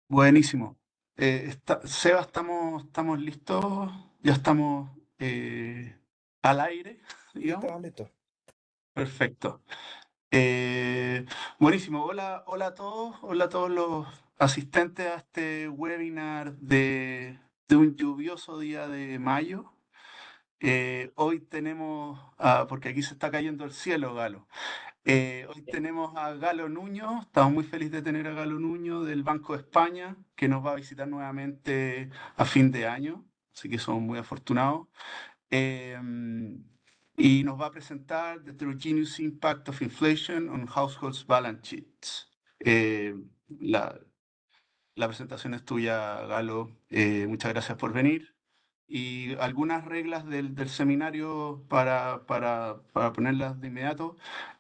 Buenísimo. Seba, estamos listos, ya estamos al aire, Sí, digamos. estamos listos. Perfecto. Eh, Buenísimo. Hola a todos los asistentes a este webinar de un lluvioso día de mayo. Hoy tenemos, porque aquí se está cayendo el cielo, Galo. Hoy tenemos a Galo Nuño, estamos muy felices de tener a Galo Nuño del Banco de España, que nos va a visitar nuevamente a fin de año, así que somos muy afortunados. Eh, y nos va a presentar The Heterogeneous Impact of Inflation on Households' Balance Sheets. La, la presentación es tuya, Galo. Muchas gracias por venir. Y algunas reglas del seminario para ponerlas de inmediato.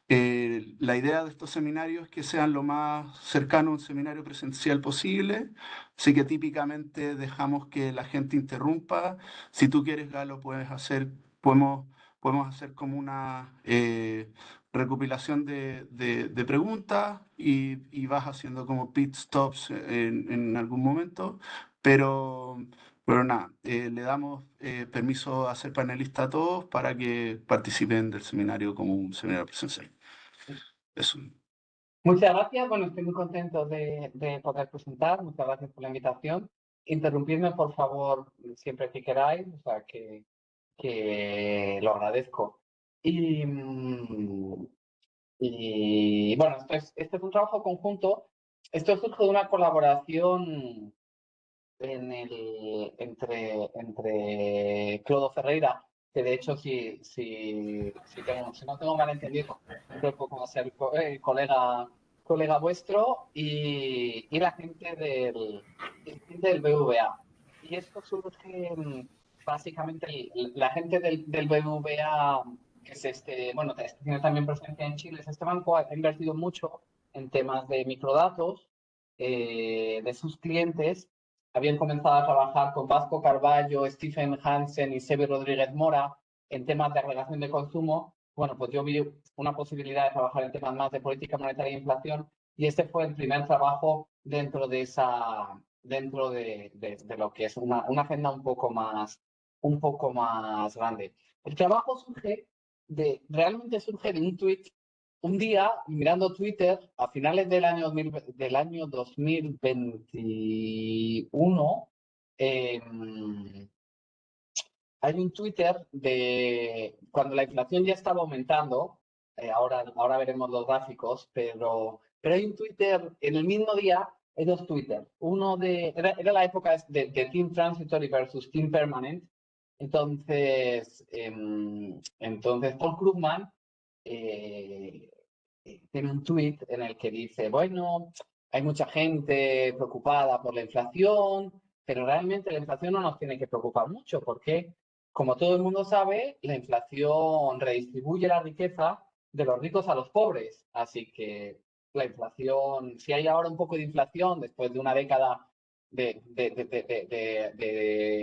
La idea de estos seminarios es que sean lo más cercano a un seminario presencial posible, así que típicamente dejamos que la gente interrumpa. Si tú quieres, Galo, podemos hacer como una recopilación de preguntas y vas haciendo como pit stops en algún momento, pero, pero nada, le damos permiso a ser panelista a todos para que participen del seminario como un seminario presencial. Eso. Muchas gracias. Bueno, estoy muy contento de poder presentar. Muchas gracias por la invitación. Interrumpidme, por favor, siempre que queráis, o sea, que lo agradezco. Y, bueno, este es un trabajo conjunto. Esto surge de una colaboración entre Clodo Ferreira, que de hecho, si no tengo mal entendido, creo que va a ser colega vuestro y la gente del BVA. Y esto surge básicamente, la gente del BVA, que es bueno, tiene también presencia en Chile, este banco ha invertido mucho en temas de microdatos de sus clientes. Habían comenzado a trabajar con Vasco Carballo, Stephen Hansen y Sebi Rodríguez Mora en temas de agregación de consumo. Bueno, pues yo vi una posibilidad de trabajar en temas más de política monetaria e inflación y este fue el primer trabajo dentro de lo que es una agenda un poco más grande. El trabajo realmente surge de un tuit. Un día, mirando Twitter, a finales del año 2021, hay un Twitter de cuando la inflación ya estaba aumentando. Ahora veremos los gráficos, pero hay un Twitter, en el mismo día, hay dos Twitter. Era la época de Team Transitory versus Team Permanent. Entonces Paul Krugman eh, tiene un tweet en el que dice, bueno, hay mucha gente preocupada por la inflación, pero realmente la inflación no nos tiene que preocupar mucho porque, como todo el mundo sabe, la inflación redistribuye la riqueza de los ricos a los pobres. Así que la inflación, si hay ahora un poco de inflación después de una década de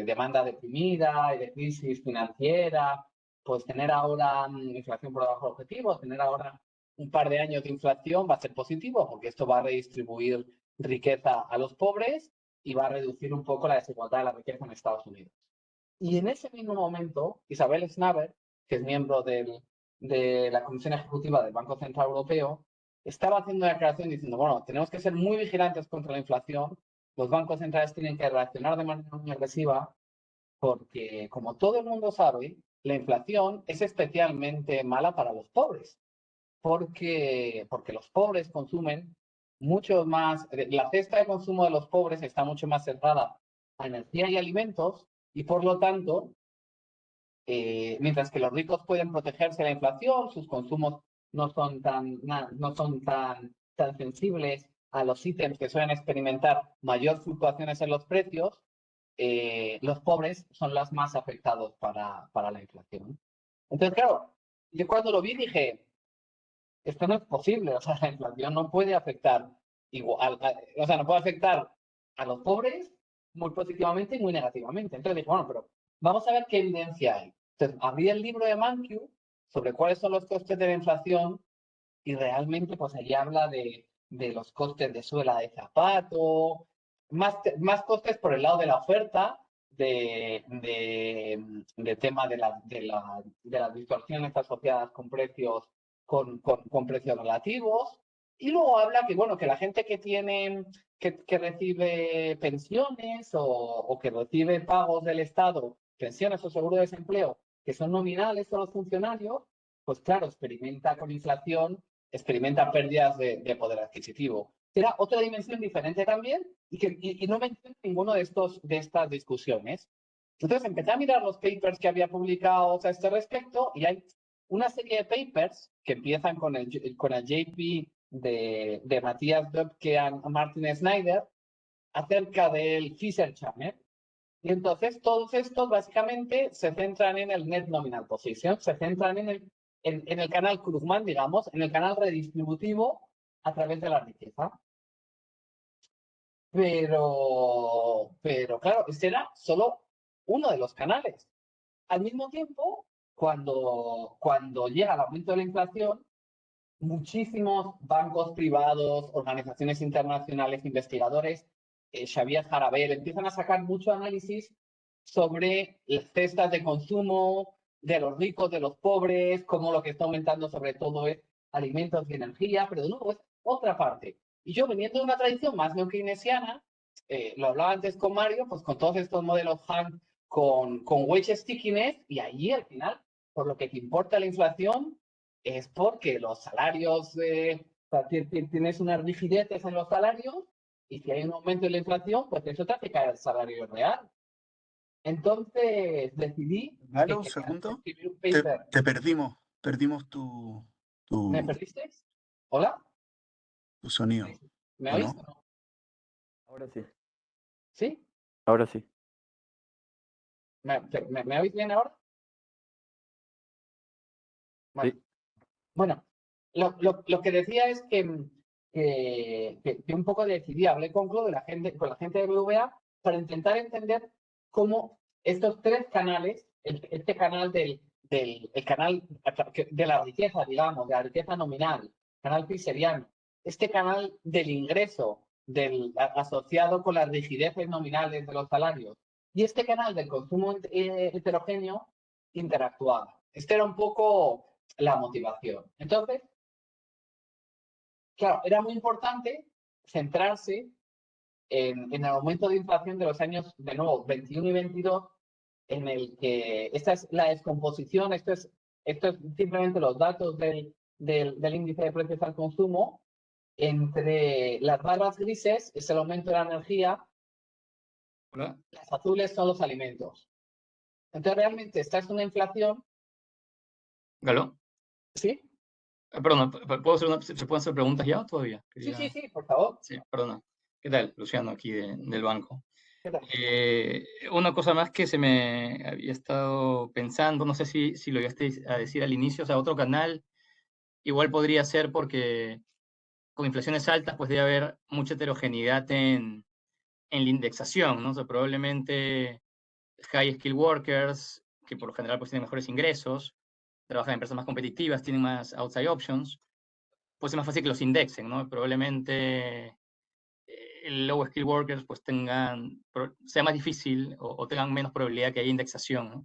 demanda deprimida y de crisis financiera, pues tener ahora inflación por debajo de objetivos, tener ahora un par de años de inflación va a ser positivo porque esto va a redistribuir riqueza a los pobres y va a reducir un poco la desigualdad de la riqueza en Estados Unidos. Y en ese mismo momento, Isabel Schnabel, que es miembro de la Comisión Ejecutiva del Banco Central Europeo, estaba haciendo una declaración diciendo, bueno, tenemos que ser muy vigilantes contra la inflación, los bancos centrales tienen que reaccionar de manera muy agresiva porque, como todo el mundo sabe, la inflación es especialmente mala para los pobres porque los pobres consumen mucho más, la cesta de consumo de los pobres está mucho más centrada a energía y alimentos y por lo tanto, mientras que los ricos pueden protegerse de la inflación, sus consumos no son tan sensibles a los ítems que suelen experimentar mayor fluctuaciones en los precios, los pobres son los más afectados para la inflación. Entonces, claro, yo cuando lo vi dije, esto no es posible, o sea, la inflación no puede afectar igual, o sea, no puede afectar a los pobres muy positivamente y muy negativamente. Entonces dije, bueno, pero vamos a ver qué evidencia hay. Entonces, abrí el libro de Mankiw sobre cuáles son los costes de la inflación y realmente, pues allí habla de los costes de suela de zapato, más costes por el lado de la oferta, de tema de las distorsiones asociadas con precios, con precios relativos. Y luego habla que, bueno, que la gente que recibe pensiones o que recibe pagos del Estado, pensiones o seguro de desempleo, que son nominales a los funcionarios, pues claro, experimenta con inflación, experimenta pérdidas de poder adquisitivo. Era otra dimensión diferente también y no menciono ninguno de estas discusiones. Entonces empecé a mirar los papers que había publicado a este respecto y hay una serie de papers que empiezan con el JP de Matthias Döpke y Martin Snyder acerca del Fisher Channel. Y entonces todos estos básicamente se centran en el Net Nominal Position, se centran en el canal Krugman, digamos, en el canal redistributivo a través de la riqueza. Pero claro, este era solo uno de los canales. Al mismo tiempo, cuando llega el aumento de la inflación, muchísimos bancos privados, organizaciones internacionales, investigadores, Xavier Jarabel, empiezan a sacar mucho análisis sobre las cestas de consumo de los ricos, de los pobres, cómo lo que está aumentando sobre todo es alimentos y energía, pero de nuevo es otra parte. Y yo, veniendo de una tradición más neokeynesiana, lo hablaba antes con Mario, pues con todos estos modelos Hank, con wage stickiness, y allí al final, por lo que te importa la inflación, es porque los salarios, tienes unas rigideces en los salarios, y si hay un aumento de la inflación, pues eso te hace caer el salario real. Entonces decidí Dale que un quería segundo. escribir un Te, paper. te perdimos. Perdimos tu, ¿Me tu, perdisteis? ¿Hola? tu sonido, ¿Me ¿o oís no? o no? Ahora sí. ¿Sí? Ahora sí. ¿Me oís bien ahora? Bueno, Sí. bueno, lo que decía es que un poco decidí, hablé con la gente de BVA, para intentar entender cómo estos tres canales, este canal el canal de la riqueza, digamos, de la riqueza nominal, canal fisheriano, este canal del ingreso asociado con las rigideces nominales de los salarios y este canal del consumo heterogéneo interactuaban. Este era un poco la motivación. Entonces, claro, era muy importante centrarse en el aumento de inflación de los años, de nuevo, 21 y 22, en el que esta es la descomposición, esto es simplemente los datos del índice de precios al consumo. Entre las barras grises es el aumento de la energía, Hola. las azules son los alimentos. Entonces, realmente, esta es una inflación, ¿Galó? ¿sí? Perdón, ¿se pueden hacer preguntas ya o todavía? Sí, por favor. Sí, perdona. ¿Qué tal? Luciano, aquí del banco. ¿Qué tal? Una cosa más que se me había estado pensando, no sé si lo llegaste a decir al inicio, o sea, otro canal, igual podría ser porque con inflaciones altas, pues debe haber mucha heterogeneidad en la indexación, ¿no? O sea, probablemente high skill workers, que por lo general pues tienen mejores ingresos, trabajan en empresas más competitivas, tienen más outside options, pues es más fácil que los indexen, ¿no? Probablemente el low skill workers pues sea más difícil o tengan menos probabilidad que haya indexación, ¿no?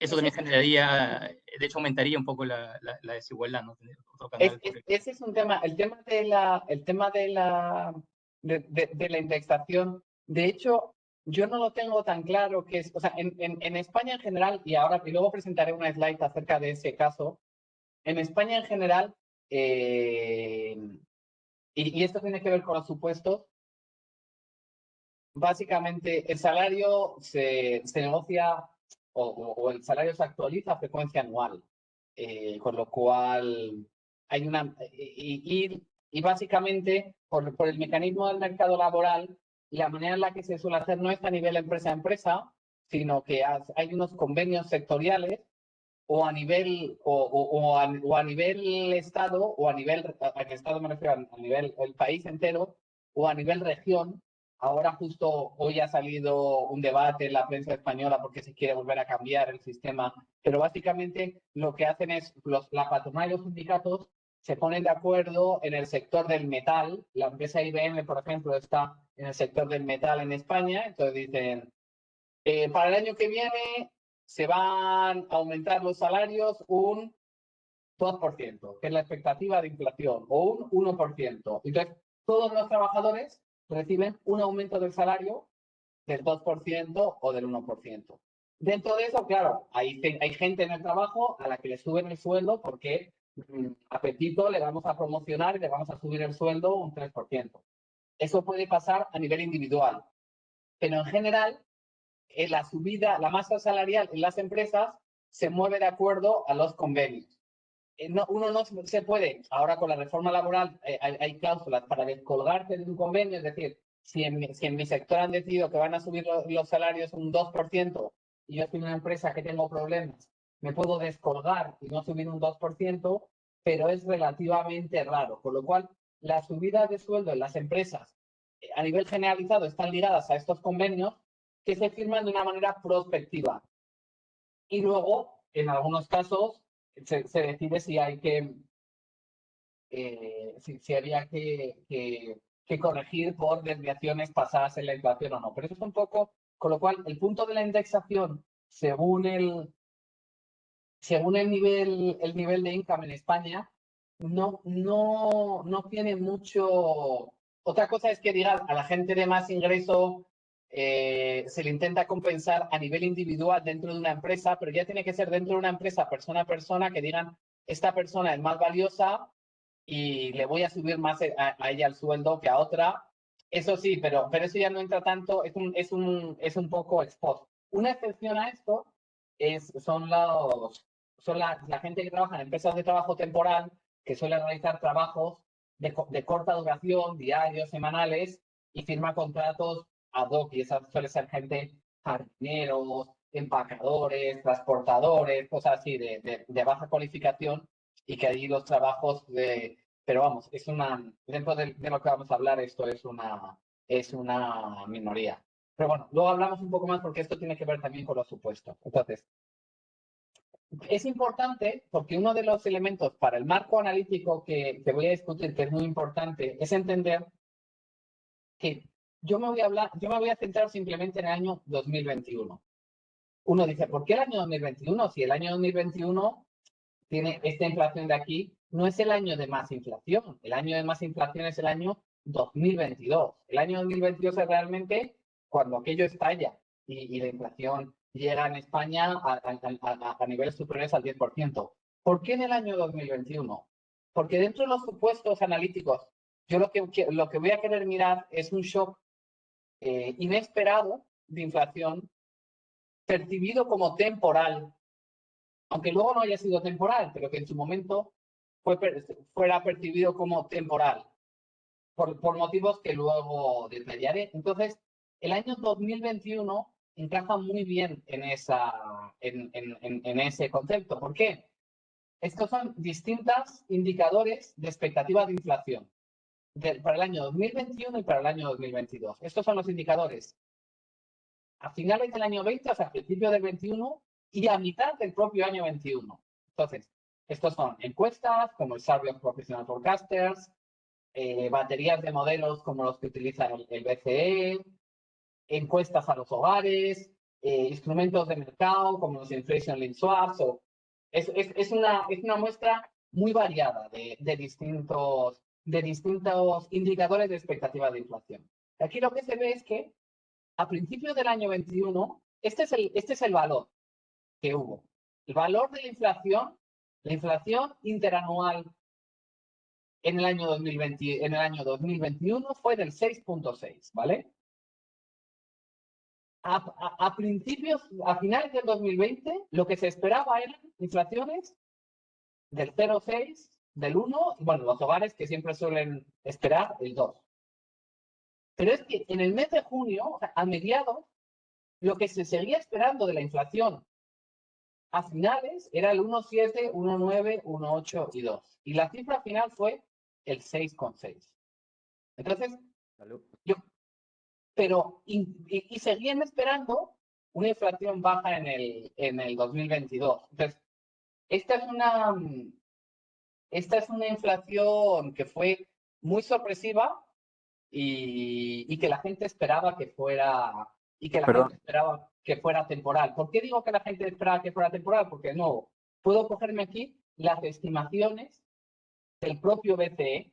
Eso también generaría, de hecho aumentaría un poco la desigualdad, ¿no? Tener otro canal Ese es un tema, el tema de la indexación. De hecho, yo no lo tengo tan claro que es, o sea, en España en general, y luego presentaré una slide acerca de ese caso, en España en general, y esto tiene que ver con los supuestos, básicamente el salario se negocia o el salario se actualiza a frecuencia anual, con lo cual hay una... Y básicamente, por el mecanismo del mercado laboral, la manera en la que se suele hacer no es a nivel empresa a empresa, sino que hay unos convenios sectoriales o a nivel o a nivel estado o a nivel estado me refiero a nivel el país entero o a nivel región. Ahora justo hoy ha salido un debate en la prensa española porque se quiere volver a cambiar el sistema, pero básicamente lo que hacen es la patronal y los sindicatos se ponen de acuerdo en el sector del metal. La empresa IBM, por ejemplo, está en el sector del metal en España. Entonces dicen, para el año que viene se van a aumentar los salarios un 2%, que es la expectativa de inflación, o un 1%. Entonces, todos los trabajadores reciben un aumento del salario del 2% o del 1%. Dentro de eso, claro, hay gente en el trabajo a la que le suben el sueldo porque a Pepito le vamos a promocionar y le vamos a subir el sueldo un 3%. Eso puede pasar a nivel individual, pero en general, la subida, la masa salarial en las empresas se mueve de acuerdo a los convenios. Uno no se puede, ahora con la reforma laboral hay cláusulas para descolgarse de un convenio, es decir, si en mi sector han decidido que van a subir los salarios un 2% y yo soy una empresa que tengo problemas, me puedo descolgar y no subir un 2%, pero es relativamente raro, con lo cual las subidas de sueldo en las empresas a nivel generalizado están ligadas a estos convenios que se firman de una manera prospectiva. Y luego, en algunos casos, se decide si hay que si había que corregir por desviaciones pasadas en la inflación o no. Pero eso es un poco, con lo cual, el punto de la indexación, según el nivel de income en España, no tiene mucho. Otra cosa es que diga a la gente de más ingreso se le intenta compensar a nivel individual dentro de una empresa, pero ya tiene que ser dentro de una empresa, persona a persona, que digan, esta persona es más valiosa y le voy a subir más a ella el sueldo que a otra. Eso sí, pero eso ya no entra tanto, es un poco ex post. Una excepción a esto son la gente que trabaja en empresas de trabajo temporal, que suele realizar trabajos de corta duración, diarios, semanales, y firma contratos ad hoc, y esa suele ser gente, jardineros, empacadores, transportadores, cosas así de baja cualificación, y que allí los trabajos pero vamos, dentro de lo que vamos a hablar, esto es una minoría. Pero bueno, luego hablamos un poco más porque esto tiene que ver también con los supuestos. Entonces, es importante porque uno de los elementos para el marco analítico que voy a discutir, que es muy importante, es entender que yo me voy a centrar simplemente en el año 2021. Uno dice, ¿por qué el año 2021? Si el año 2021 tiene esta inflación de aquí, no es el año de más inflación. El año de más inflación es el año 2022. El año 2022 es realmente cuando aquello estalla y la inflación llega en España a niveles superiores al 10%. ¿Por qué en el año 2021? Porque dentro de los supuestos analíticos, yo lo que voy a querer mirar es un shock inesperado de inflación percibido como temporal, aunque luego no haya sido temporal, pero que en su momento fuera percibido como temporal, por motivos que luego detallaré. Entonces, el año 2021 encaja muy bien en ese concepto. ¿Por qué? Estos son distintos indicadores de expectativa de inflación para el año 2021 y para el año 2022. Estos son los indicadores a finales del año 20, o sea, a principios del 21 y a mitad del propio año 21. Entonces, estos son encuestas como el Survey of Professional Forecasters, baterías de modelos como los que utiliza el BCE, encuestas a los hogares, instrumentos de mercado como los Inflation Linked Swaps. Es una muestra muy variada de distintos indicadores de expectativa de inflación. Aquí lo que se ve es que a principios del año 21, este es el valor que hubo. El valor de la inflación interanual en el año 2021 fue del 6.6, ¿vale? A finales del 2020, lo que se esperaba eran inflaciones del 0,6, del 1, y bueno, los hogares que siempre suelen esperar el 2. Pero es que en el mes de junio, a mediados, lo que se seguía esperando de la inflación a finales era el 1,7, 1,9, 1,8 y 2. Y la cifra final fue el 6,6. Entonces, y seguían esperando una inflación baja en el 2022. Entonces, esta esta es una inflación que fue muy sorpresiva y que la gente esperaba que fuera, y que la Perdón. gente esperaba que fuera temporal. ¿Por qué digo que la gente esperaba que fuera temporal? Porque no, puedo cogerme aquí las estimaciones del propio BCE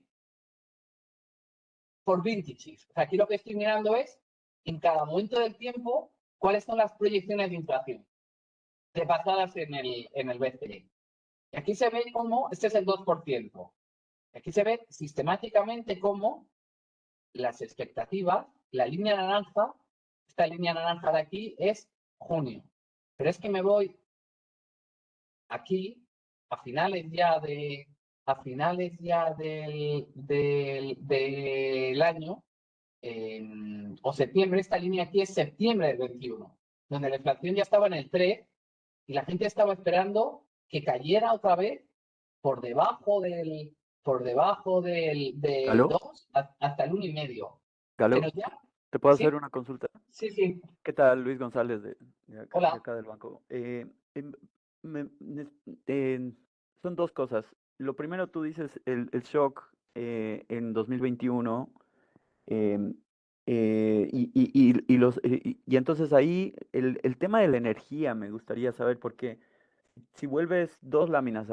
por vintages. O sea, aquí lo que estoy mirando es, en cada momento del tiempo, cuáles son las proyecciones de inflación basadas en el BCE. Y aquí se ve cómo, este es el 2%. Aquí se ve sistemáticamente cómo las expectativas, la línea naranja, esta línea naranja de aquí es junio. Pero es que me voy aquí a finales ya del año, o septiembre, esta línea aquí es septiembre del 21, donde la inflación ya estaba en el 3 y la gente estaba esperando que cayera otra vez por debajo del, del ¿Galo? 2 hasta el 1,5. Pero ¿Galo? ya, ¿Te puedo sí, hacer una consulta? sí. ¿Qué tal, Luis González de Hola. acá del banco? Em, me- ne- en- Son dos cosas. Lo primero, tú dices el shock en 2021 em, y entonces ahí el tema de la energía me gustaría saber porque si vuelves dos láminas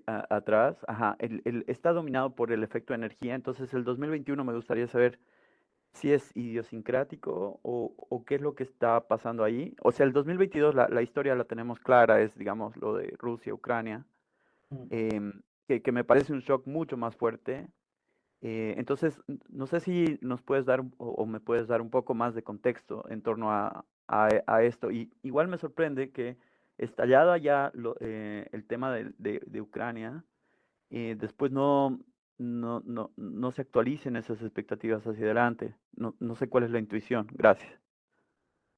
atrás, ajá, está dominado por el efecto de energía, entonces el 2021 me gustaría saber si es idiosincrático o qué es lo que está pasando ahí. O sea, el 2022 la historia la tenemos clara, es digamos lo de Rusia, Ucrania, que me parece un shock mucho más fuerte. Entonces, no sé si nos puedes dar o me puedes dar un poco más de contexto en torno a esto. Y igual me sorprende que estallada ya el tema de Ucrania, después no se actualicen esas expectativas hacia adelante. No sé cuál es la intuición. Gracias.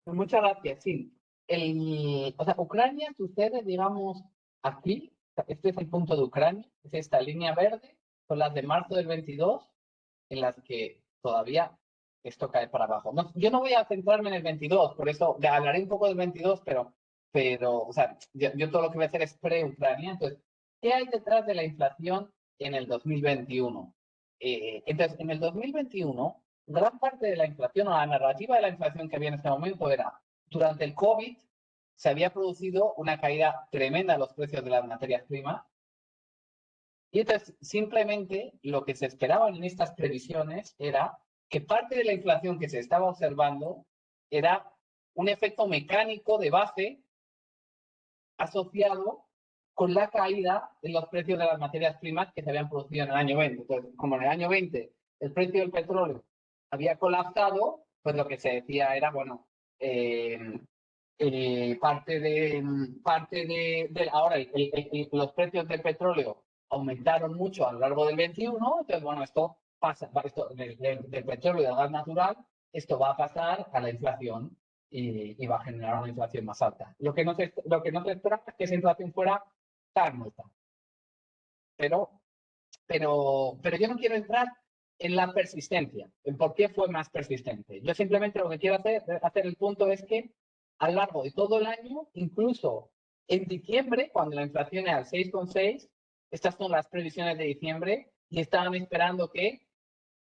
Muchas gracias, sí. O sea, Ucrania sucede, digamos, aquí. Este es el punto de Ucrania, es esta línea verde, son las de marzo del 22, en las que todavía esto cae para abajo. No, yo no voy a centrarme en el 22, por eso hablaré un poco del 22, pero o sea, yo todo lo que voy a hacer es pre-Ucrania. Entonces, ¿qué hay detrás de la inflación en el 2021? Entonces, en el 2021, gran parte de la inflación o la narrativa de la inflación que había en este momento era, durante el COVID se había producido una caída tremenda de los precios de las materias primas. Y entonces, simplemente lo que se esperaba en estas previsiones era que parte de la inflación que se estaba observando era un efecto mecánico de base asociado con la caída de los precios de las materias primas que se habían producido en el año 20. Entonces, como en el año 20 el precio del petróleo había colapsado, pues lo que se decía era, bueno, ahora los precios del petróleo aumentaron mucho a lo largo del 21, entonces, bueno, esto pasa, esto del petróleo y del gas natural, esto va a pasar a la inflación y va a generar una inflación más alta. Lo que no se espera es que esa inflación fuera tan alta. Pero yo no quiero entrar en la persistencia, en por qué fue más persistente. Yo simplemente lo que quiero hacer el punto es que a lo largo de todo el año, incluso en diciembre, cuando la inflación era al 6,6, estas son las previsiones de diciembre y estaban esperando que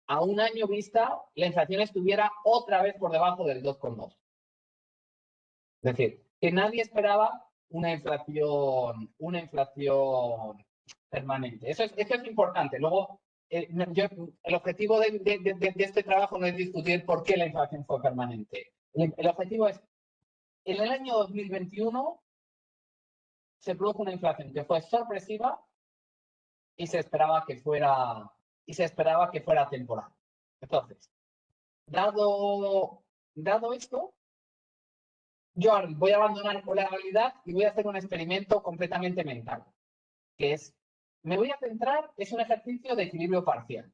a un año vista la inflación estuviera otra vez por debajo del 2,2. Es decir, que nadie esperaba una inflación permanente. Eso es importante. Luego, el objetivo de este trabajo no es discutir por qué la inflación fue permanente. El objetivo es, en el año 2021 se produjo una inflación que fue sorpresiva y se esperaba que fuera temporal. Entonces, dado esto, yo voy a abandonar la realidad y voy a hacer un experimento completamente mental, que es, me voy a centrar, es un ejercicio de equilibrio parcial.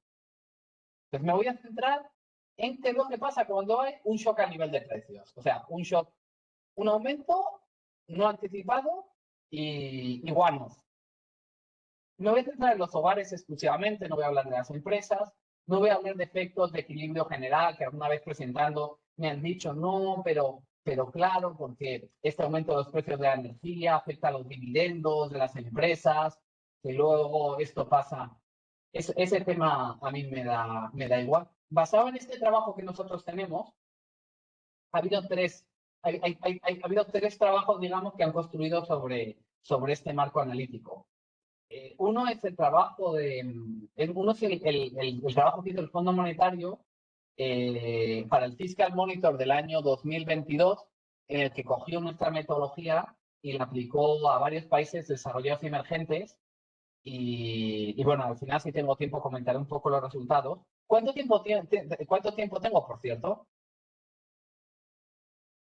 Entonces me voy a centrar en qué es lo que pasa cuando hay un shock a nivel de precios. O sea, un aumento no anticipado y one-off. Me voy a centrar en los hogares exclusivamente, no voy a hablar de las empresas, no voy a hablar de efectos de equilibrio general, que alguna vez presentando me han dicho no, pero claro, porque este aumento de los precios de la energía afecta a los dividendos de las empresas que luego esto pasa. Ese tema a mí me da igual. Basado en este trabajo que nosotros tenemos, ha habido ha habido tres trabajos, digamos, que han construido sobre este marco analítico. Uno es el trabajo uno es el trabajo que hizo el Fondo Monetario para el Fiscal Monitor del año 2022, en el que cogió nuestra metodología y la aplicó a varios países desarrollados y emergentes. Y bueno, al final, si tengo tiempo, comentaré un poco los resultados. ¿Cuánto tiempo tengo, por cierto?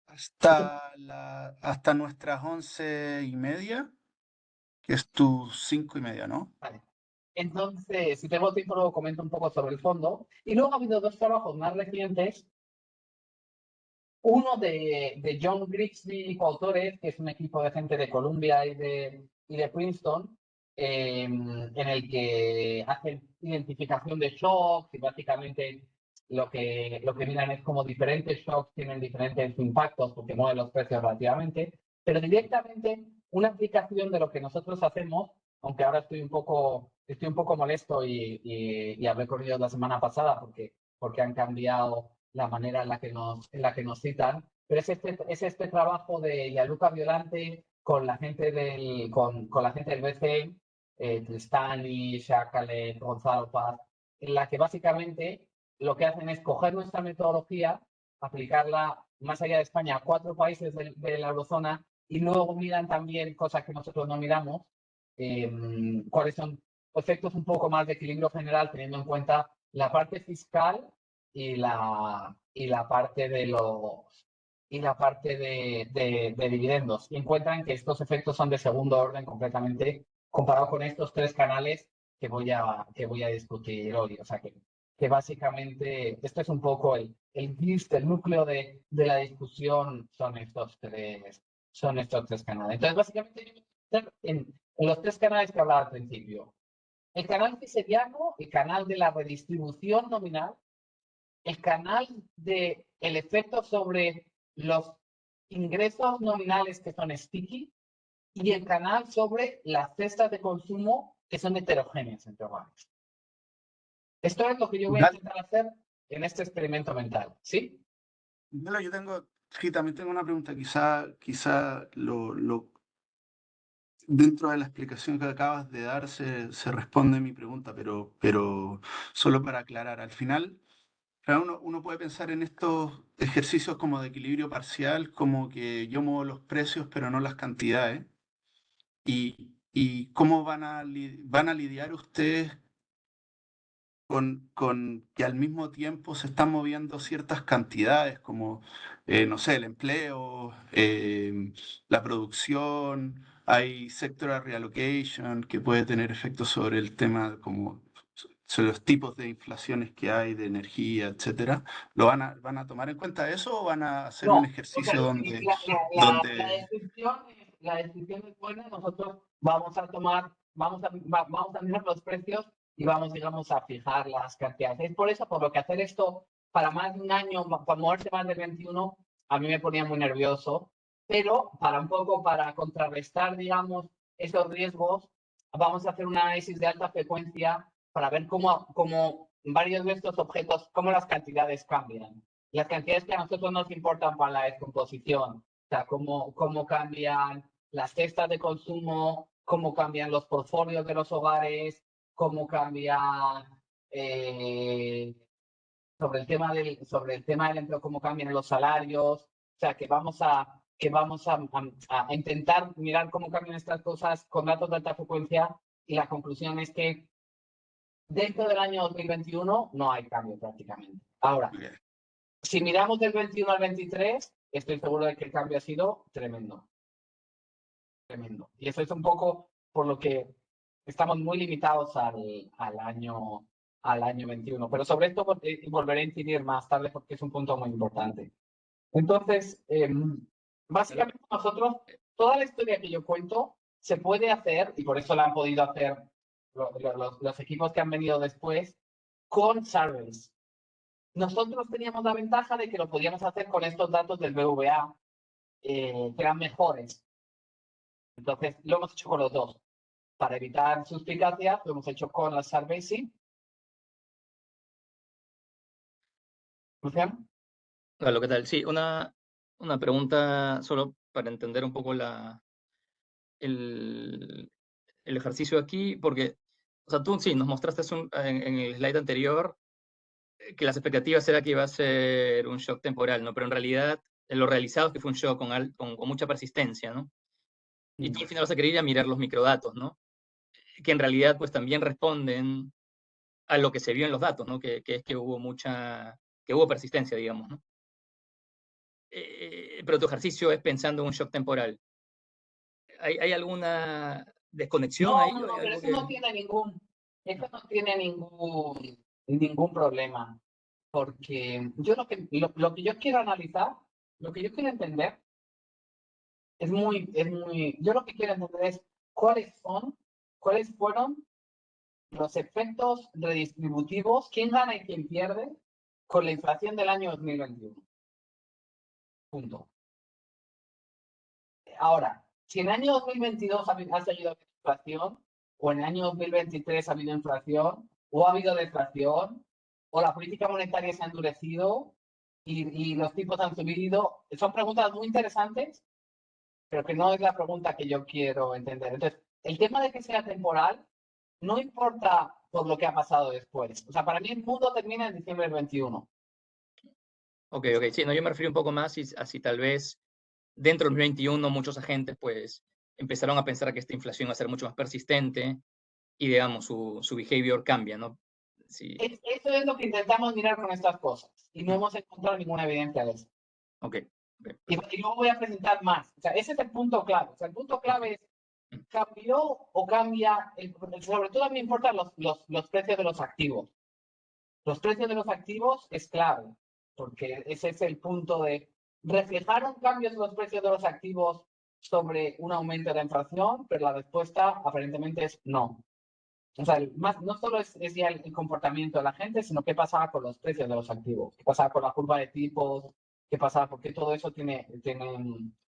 Hasta nuestras 11:30, que es tus 5:30, ¿no? Vale. Entonces, si tengo tiempo, luego comento un poco sobre el fondo. Y luego ha habido dos trabajos más recientes. Uno de John Grigsby y coautores, que es un equipo de gente de Columbia y de Princeton, en el que hacen identificación de shocks y básicamente lo que miran es cómo diferentes shocks tienen diferentes impactos porque mueven los precios relativamente, pero directamente una aplicación de lo que nosotros hacemos, aunque ahora estoy un poco molesto y hablé con ellos la semana pasada porque han cambiado la manera en la que nos citan, pero es este trabajo de Gianluca Violante con la gente con la gente del BCE, Tristani, Shakalet, Gonzalo Paz, en la que básicamente lo que hacen es coger nuestra metodología, aplicarla más allá de España a 4 países de la eurozona y luego miran también cosas que nosotros no miramos, cuáles son efectos un poco más de equilibrio general teniendo en cuenta la parte fiscal y la parte de dividendos. Y encuentran que estos efectos son de segundo orden completamente comparado con estos 3 canales que voy a discutir hoy. O sea que básicamente esto es un poco el núcleo de la discusión son estos 3 canales. Entonces, básicamente, yo voy a estar en los 3 canales que hablaba al principio. El canal fiseriano, el canal de la redistribución nominal, el canal del efecto sobre los ingresos nominales que son sticky y el canal sobre las cestas de consumo que son heterogéneas entre hogares. Esto es lo que yo voy a intentar hacer en este experimento mental, ¿sí? Yo también tengo una pregunta, quizá dentro de la explicación que acabas de dar se responde mi pregunta, pero solo para aclarar, al final, claro, uno puede pensar en estos ejercicios como de equilibrio parcial, como que yo muevo los precios pero no las cantidades, y cómo van a lidiar ustedes con que al mismo tiempo se están moviendo ciertas cantidades, como, no sé, el empleo, la producción, hay sectoral reallocation que puede tener efectos sobre el tema, como sobre los tipos de inflaciones que hay, de energía, etcétera. ¿Van a tomar en cuenta eso o van a hacer un No, o ejercicio sea, donde... la descripción es buena. Nosotros vamos a mirar los precios y vamos, digamos, a fijar las cantidades. Es por eso, por lo que hacer esto para más de un año, para moverse más del 21, a mí me ponía muy nervioso, pero para contrarrestar, digamos, esos riesgos, vamos a hacer un análisis de alta frecuencia para ver cómo varios de estos objetos, cómo las cantidades cambian. Las cantidades que a nosotros nos importan para la descomposición, o sea, cómo cambian las cestas de consumo, cómo cambian los portfolios de los hogares, cómo cambia sobre el tema del empleo, cómo cambian los salarios. O sea, que vamos a intentar mirar cómo cambian estas cosas con datos de alta frecuencia y la conclusión es que dentro del año 2021 no hay cambio prácticamente. Ahora, si miramos del 21 al 23, estoy seguro de que el cambio ha sido tremendo. Tremendo. Y eso es un poco por lo que estamos muy limitados al año 21. Pero sobre esto volveré a incidir más tarde porque es un punto muy importante. Entonces, básicamente nosotros, toda la historia que yo cuento se puede hacer, y por eso la han podido hacer los equipos que han venido después, con surveys. Nosotros teníamos la ventaja de que lo podíamos hacer con estos datos del BVA, que eran mejores. Entonces, lo hemos hecho con los dos. para evitar suspicacias, lo hemos hecho con la Starbase. ¿Luciano? Claro, ¿qué tal? Sí, una pregunta solo para entender un poco el ejercicio aquí, porque, o sea, tú sí, nos mostraste en el slide anterior que las expectativas era que iba a ser un shock temporal, ¿no? Pero en realidad lo realizado es que fue un shock con mucha persistencia, ¿no? Y tú al final vas a querer ir a mirar los microdatos, ¿no? Que en realidad pues también responden a lo que se vio en los datos, ¿no? Que es que hubo persistencia, digamos, ¿no? Pero tu ejercicio es pensando en un shock temporal. ¿Hay alguna desconexión ahí? No, ¿O hay pero algo eso que... no tiene ningún problema, porque yo lo que yo quiero analizar, lo que yo quiero entender yo lo que quiero entender es cuáles fueron los efectos redistributivos, quién gana y quién pierde con la inflación del año 2021. Punto. Ahora, si en el año 2022 ha seguido inflación, o en el año 2023 ha habido inflación, o ha habido deflación, o la política monetaria se ha endurecido y los tipos han subido, son preguntas muy interesantes, pero que no es la pregunta que yo quiero entender. Entonces, el tema de que sea temporal no importa por lo que ha pasado después. O sea, para mí el mundo termina en diciembre del 21. Ok, sí, no, yo me refiero un poco más a si tal vez dentro del 2021 muchos agentes pues empezaron a pensar que esta inflación va a ser mucho más persistente y digamos su behavior cambia, ¿no? Sí. Eso es lo que intentamos mirar con estas cosas y no hemos encontrado ninguna evidencia de eso. Ok. Y luego voy a presentar más. O sea, ese es el punto clave. O sea, el punto clave es, ¿cambió o cambia? Sobre todo a mí me importan los precios de los activos. Los precios de los activos es clave, porque ese es el punto de, ¿reflejaron cambios en los precios de los activos sobre un aumento de la inflación? Pero la respuesta aparentemente es no. O sea, no solo es ya el comportamiento de la gente, sino qué pasaba con los precios de los activos, qué pasaba con la curva de tipos, qué pasaba, porque todo eso tiene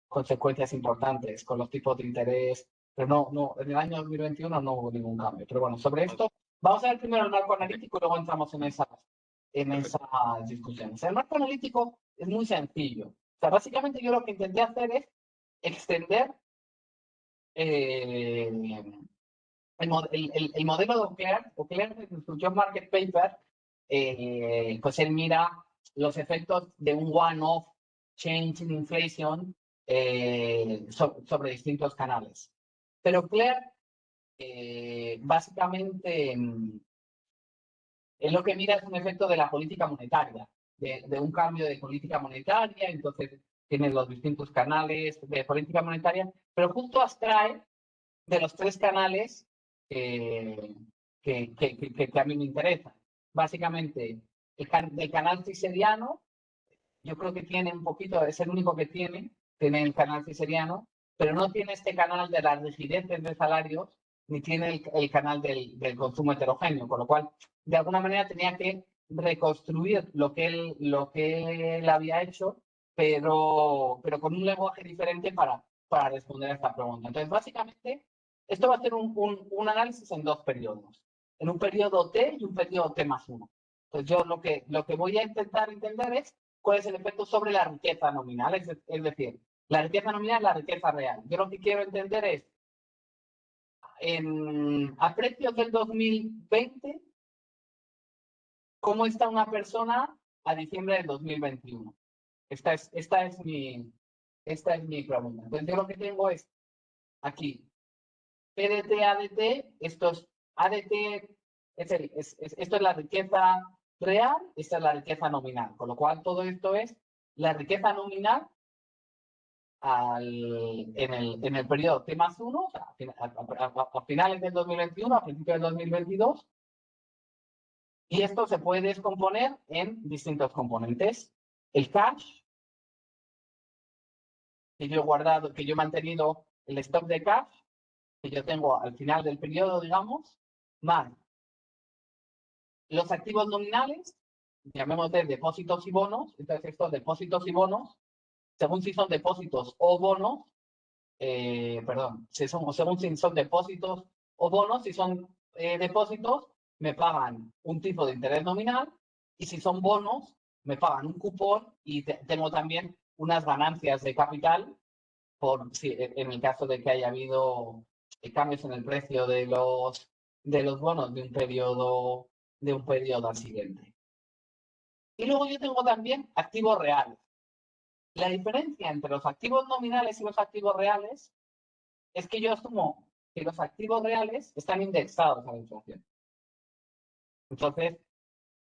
consecuencias importantes con los tipos de interés. Pero no, en el año 2021 no hubo ningún cambio. Pero bueno, sobre esto, vamos a ver primero el marco analítico y luego entramos en esas discusiones. El marco analítico es muy sencillo. O sea, básicamente yo lo que intenté hacer es extender el modelo de Oclair en su Job Market Paper, pues él mira los efectos de un one-off change in inflation sobre distintos canales. Pero Oclair, básicamente, lo que mira es un efecto de la política monetaria, de un cambio de política monetaria, entonces tiene los distintos canales de política monetaria, pero justo abstrae de los tres canales que a mí me interesan. Básicamente, del canal ciseriano, yo creo que tiene un poquito, es el único que tiene el canal ciseriano, pero no tiene este canal de las rigideces de salarios, ni tiene el canal del consumo heterogéneo, con lo cual, de alguna manera tenía que reconstruir lo que él había hecho, pero con un lenguaje diferente para responder a esta pregunta. Entonces, básicamente, esto va a ser un análisis en dos periodos, en un periodo T y un periodo T más 1. Entonces, yo lo que voy a intentar entender es cuál es el efecto sobre la riqueza nominal, es decir, la riqueza nominal es la riqueza real. Yo lo que quiero entender es, a precios del 2020, ¿cómo está una persona a diciembre del 2021? Esta es mi pregunta. Entonces, yo lo que tengo es aquí PDT, ADT, esto es ADT, esto es la riqueza real, esta es la riqueza nominal, con lo cual todo esto es la riqueza nominal en el periodo T más 1, o sea, a finales del 2021, a principios del 2022, y esto se puede descomponer en distintos componentes. El cash, que yo he guardado, que yo he mantenido el stock de cash, que yo tengo al final del periodo, digamos, más los activos nominales, llamemos de depósitos y bonos. Entonces, estos depósitos y bonos, según si son depósitos o bonos, según si son depósitos O bonos, si son depósitos, me pagan un tipo de interés nominal, y si son bonos, me pagan un cupón y tengo también unas ganancias de capital por si en el caso de que haya habido cambios en el precio de los bonos de un periodo al siguiente. Y luego yo tengo también activos reales. La diferencia entre los activos nominales y los activos reales es que yo asumo que los activos reales están indexados a la inflación. Entonces,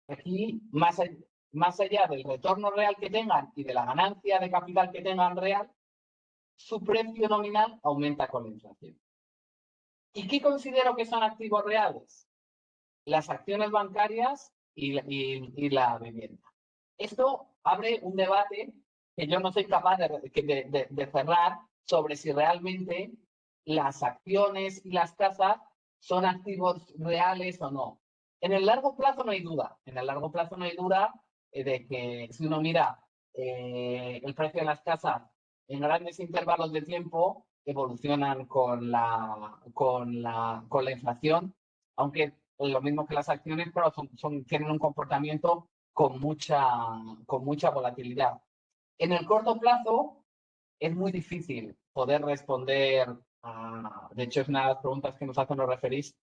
aquí, más allá del retorno real que tengan y de la ganancia de capital que tengan real, su precio nominal aumenta con la inflación. ¿Y qué considero que son activos reales? Las acciones bancarias y la vivienda. Esto abre un debate que yo no soy capaz de cerrar sobre si realmente las acciones y las casas son activos reales o no. En el largo plazo no hay duda. En el largo plazo no hay duda de que si uno mira el precio de las casas en grandes intervalos de tiempo, evolucionan con la inflación, aunque lo mismo que las acciones, pero tienen un comportamiento con mucha volatilidad. En el corto plazo es muy difícil poder responder de hecho es una de las preguntas que nos hacen los referís,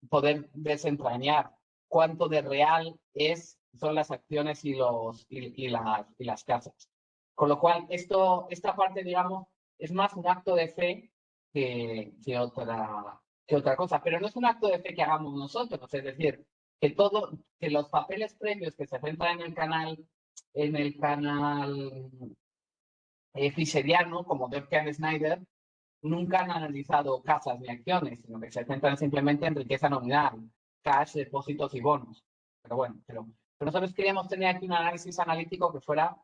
poder desentrañar cuánto de real son las acciones y las casas. Con lo cual, esta parte, digamos, es más un acto de fe que otra cosa. Pero no es un acto de fe que hagamos nosotros, es decir, que los papeles previos que se centran en el canal fisheriano, como Durkheim Snyder, nunca han analizado casas ni acciones, sino que se centran simplemente en riqueza nominal, cash, depósitos y bonos. Pero bueno, pero nosotros queríamos tener aquí un análisis analítico que fuera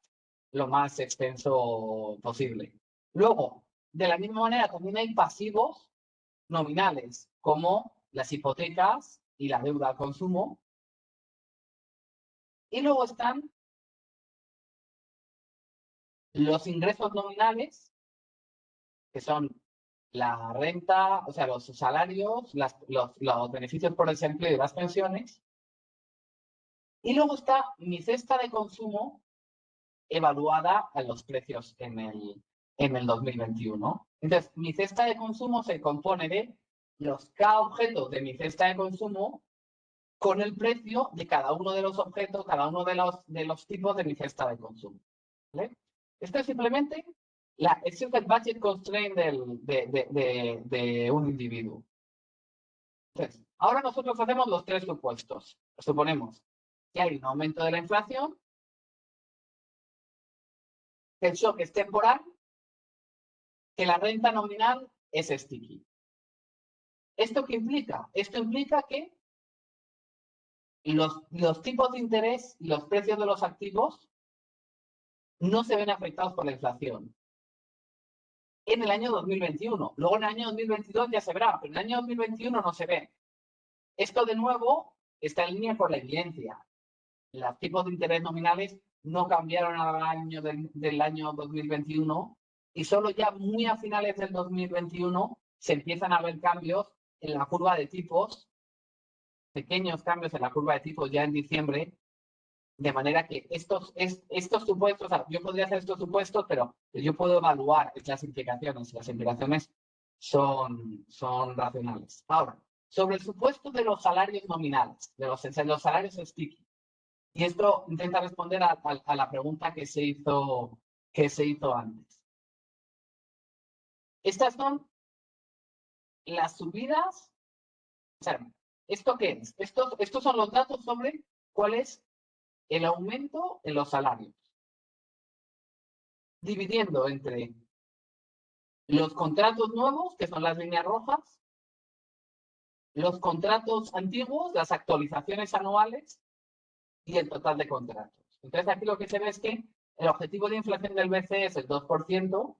lo más extenso posible. Luego, de la misma manera, también hay pasivos nominales, como las hipotecas y la deuda al consumo. Y luego están los ingresos nominales, que son la renta, o sea, los salarios, los beneficios por desempleo y las pensiones. Y luego está mi cesta de consumo evaluada a los precios en el 2021. Entonces, mi cesta de consumo se compone de cada objeto de mi cesta de consumo con el precio de cada uno de los objetos, cada uno de los tipos de mi cesta de consumo. ¿Vale? Esto es simplemente es el budget constraint de un individuo. Entonces, ahora nosotros hacemos los tres supuestos. Suponemos que hay un aumento de la inflación, que el shock es temporal, que la renta nominal es sticky. ¿Esto qué implica? Esto implica que los tipos de interés y los precios de los activos no se ven afectados por la inflación en el año 2021. Luego en el año 2022 ya se verá, pero en el año 2021 no se ve. Esto de nuevo está en línea con la evidencia. Los tipos de interés nominales no cambiaron del año 2021 y solo ya muy a finales del 2021 se empiezan a ver cambios en la curva de tipos, pequeños cambios en la curva de tipos ya en diciembre, de manera que estos supuestos, o sea, yo podría hacer estos supuestos, pero yo puedo evaluar las implicaciones. Las implicaciones son racionales. Ahora, sobre el supuesto de los salarios nominales, de los salarios sticky. Y esto intenta responder a la pregunta que se hizo antes. Estas son las subidas. O sea, ¿esto qué es? Estos son los datos sobre cuál es el aumento en los salarios, dividiendo entre los contratos nuevos, que son las líneas rojas, los contratos antiguos, las actualizaciones anuales y el total de contratos. Entonces, aquí lo que se ve es que el objetivo de inflación del BCE es el 2%,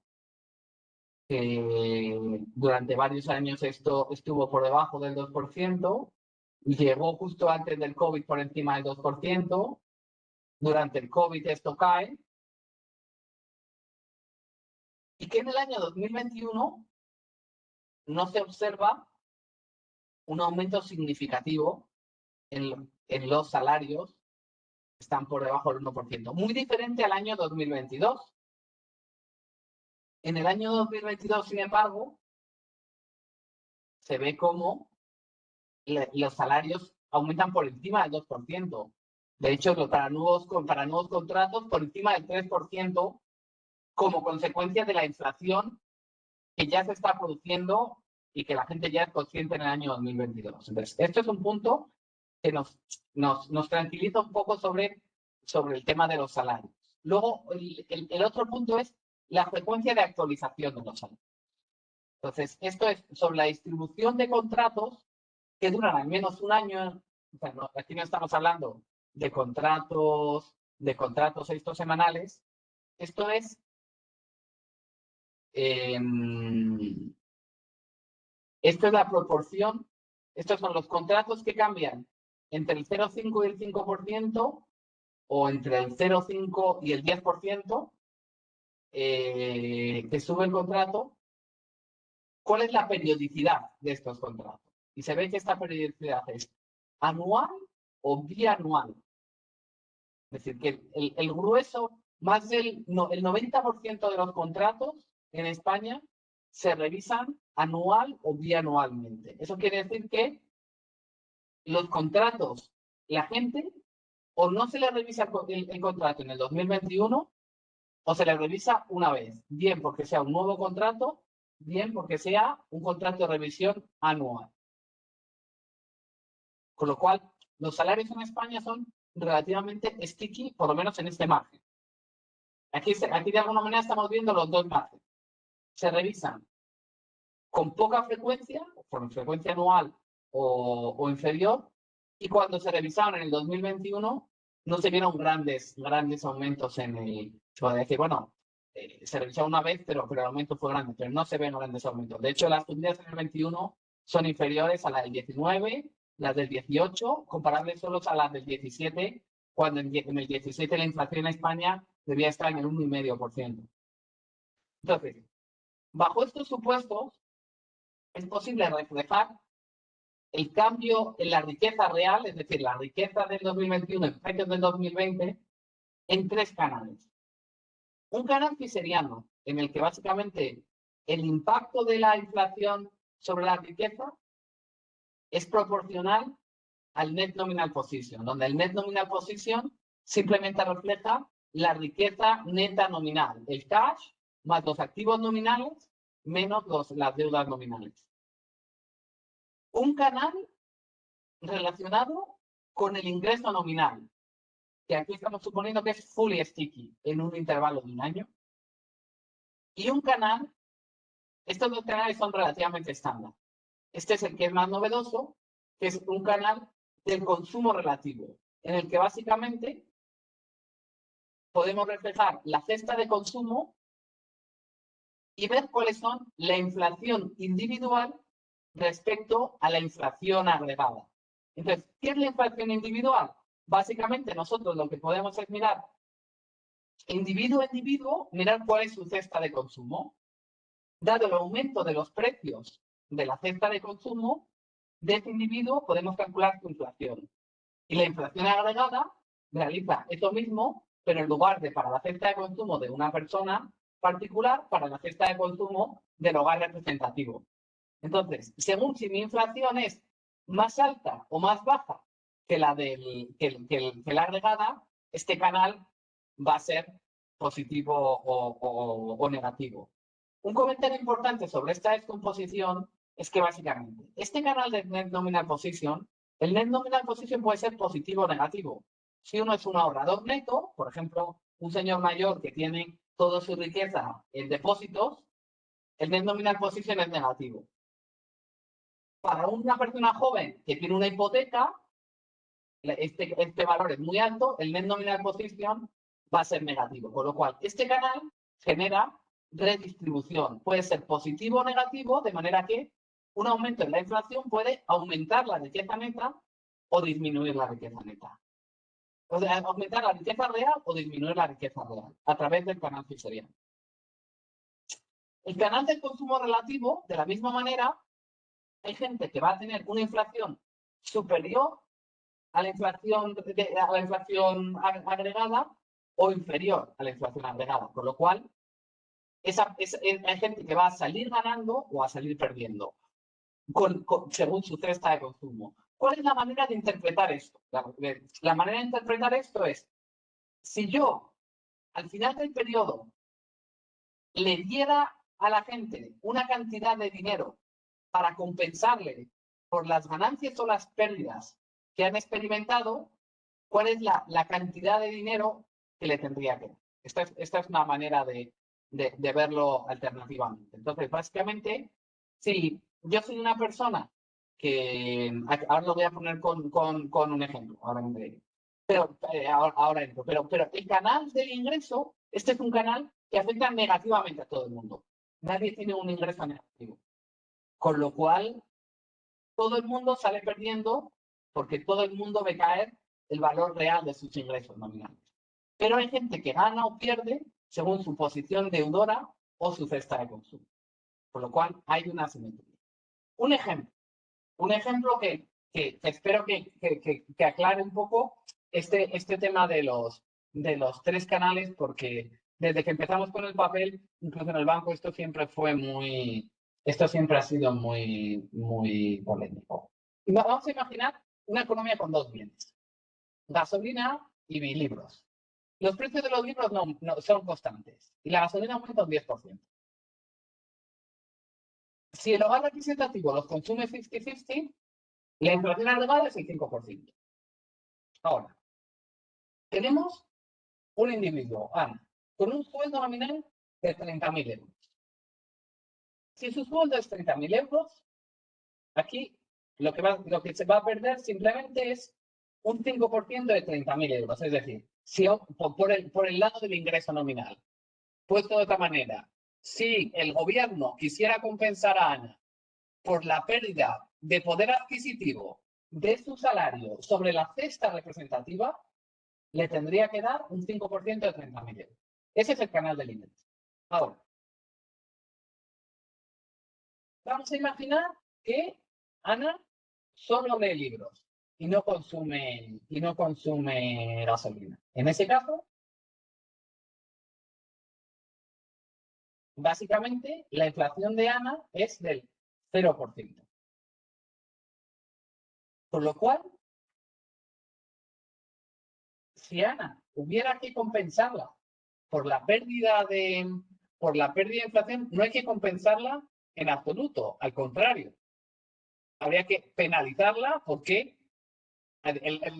que durante varios años esto estuvo por debajo del 2%, llegó justo antes del COVID por encima del 2%, durante el COVID esto cae, y que en el año 2021 no se observa un aumento significativo en los salarios que están por debajo del 1%. Muy diferente al año 2022. En el año 2022, sin embargo, se ve cómo los salarios aumentan por encima del 2%. De hecho, para nuevos contratos, por encima del 3%, como consecuencia de la inflación que ya se está produciendo y que la gente ya es consciente en el año 2022. Entonces, esto es un punto que nos tranquiliza un poco sobre el tema de los salarios. Luego, el otro punto es la frecuencia de actualización de los salarios. Entonces, esto es sobre la distribución de contratos que duran al menos un año. O sea, aquí no estamos hablando de contratos estos semanales. Esto es esto es la proporción. Estos son los contratos que cambian entre el 0,5 y el 5%, o entre el 0,5 y el 10%, que sube el contrato. ¿Cuál es la periodicidad de estos contratos? Y se ve que esta periodicidad es anual o bianual. Es decir, que el grueso, más del el 90% de los contratos en España se revisan anual o bianualmente. Eso quiere decir que los contratos, la gente, o no se le revisa el contrato en el 2021, o se le revisa una vez, bien porque sea un nuevo contrato, bien porque sea un contrato de revisión anual. Con lo cual, los salarios en España son relativamente sticky, por lo menos en este margen. Aquí de alguna manera estamos viendo los dos márgenes. Se revisan con poca frecuencia, con frecuencia anual o inferior, y cuando se revisaron en el 2021 no se vieron grandes aumentos en el... Se puede decir, bueno, se revisó una vez, pero el aumento fue grande, pero no se ven grandes aumentos. De hecho, las fundidas en el 21 son inferiores a las del 19, las del 18, comparables solo a las del 17, cuando en el 17 la inflación en España debía estar en el 1,5%. Entonces, bajo estos supuestos, es posible reflejar el cambio en la riqueza real, es decir, la riqueza del 2021 en precios del 2020, en tres canales. Un canal piseriano, en el que básicamente el impacto de la inflación sobre la riqueza es proporcional al net nominal position, donde el net nominal position simplemente refleja la riqueza neta nominal, el cash más los activos nominales menos las deudas nominales. Un canal relacionado con el ingreso nominal, que aquí estamos suponiendo que es fully sticky en un intervalo de un año. Y un canal, estos dos canales son relativamente estándar. Este es el que es más novedoso, que es un canal del consumo relativo, en el que básicamente podemos reflejar la cesta de consumo y ver cuáles son la inflación individual respecto a la inflación agregada. Entonces, ¿qué es la inflación individual? Básicamente nosotros lo que podemos es mirar individuo a individuo, mirar cuál es su cesta de consumo. Dado el aumento de los precios de la cesta de consumo de ese individuo, podemos calcular su inflación. Y la inflación agregada realiza eso mismo, pero en lugar de para la cesta de consumo de una persona particular, para la cesta de consumo del hogar representativo. Entonces, según si mi inflación es más alta o más baja que la agregada, este canal va a ser positivo o negativo. Un comentario importante sobre esta descomposición es que básicamente este canal de net nominal position, el net nominal position puede ser positivo o negativo. Si uno es un ahorrador neto, por ejemplo, un señor mayor que tiene toda su riqueza en depósitos, el net nominal position es negativo. Para una persona joven que tiene una hipoteca, este valor es muy alto, el net nominal position va a ser negativo. Con lo cual, este canal genera redistribución. Puede ser positivo o negativo, de manera que un aumento en la inflación puede aumentar la riqueza neta o disminuir la riqueza neta. O sea, aumentar la riqueza real o disminuir la riqueza real a través del canal fiseriano. El canal del consumo relativo, de la misma manera, hay gente que va a tener una inflación superior a la inflación, agregada o inferior a la inflación agregada, con lo cual hay gente que va a salir ganando o a salir perdiendo según su cesta de consumo. ¿Cuál es la manera de interpretar esto? La manera de interpretar esto es, si yo al final del periodo le diera a la gente una cantidad de dinero para compensarle por las ganancias o las pérdidas que han experimentado, ¿cuál es la cantidad de dinero que le tendría que dar? Esta es una manera de verlo alternativamente. Entonces, básicamente, si yo soy una persona que, ahora lo voy a poner con un ejemplo, ahora entro, pero el canal del ingreso, este es un canal que afecta negativamente a todo el mundo. Nadie tiene un ingreso negativo. Con lo cual, todo el mundo sale perdiendo porque todo el mundo ve caer el valor real de sus ingresos nominales. Pero hay gente que gana o pierde según su posición deudora o su cesta de consumo. Por lo cual, hay una asimetría. Un ejemplo que espero que aclare un poco este tema de los tres canales, porque desde que empezamos con el papel, incluso en el banco, esto siempre ha sido muy polémico. Vamos a imaginar una economía con dos bienes, gasolina y libros. Los precios de los libros no son constantes y la gasolina aumenta un 10%. Si el hogar representativo los consume 50-50, la inflación agregada es el 5%. Ahora, tenemos un individuo, Ana, con un sueldo nominal de 30.000 euros. Si su sueldo es 30.000 euros, aquí lo que se va a perder simplemente es un 5% de 30.000 euros. Es decir, si, por el lado del ingreso nominal. Puesto de otra manera, si el gobierno quisiera compensar a Ana por la pérdida de poder adquisitivo de su salario sobre la cesta representativa, le tendría que dar un 5% de 30.000 euros. Ese es el canal del ingreso. Ahora, vamos a imaginar que Ana solo lee libros y no consume gasolina. En ese caso, básicamente, la inflación de Ana es del 0%. Con lo cual, si Ana hubiera que compensarla por la pérdida de inflación, no hay que compensarla en absoluto, al contrario. Habría que penalizarla porque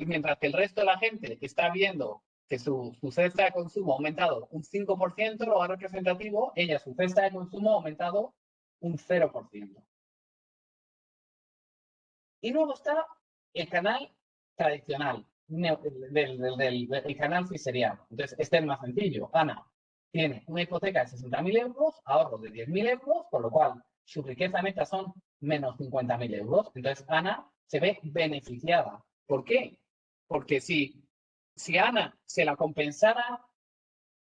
mientras que el resto de la gente está viendo que su cesta de consumo ha aumentado un 5%, lo representativo, su cesta de consumo ha aumentado un 0%. Y luego está el canal tradicional, el canal fiseriano. Entonces, este es más sencillo. Ana tiene una hipoteca de 60.000 euros, ahorros de 10.000 euros, con lo cual su riqueza neta son menos 50.000 euros. Entonces, Ana se ve beneficiada. ¿Por qué? Porque si Ana se la compensara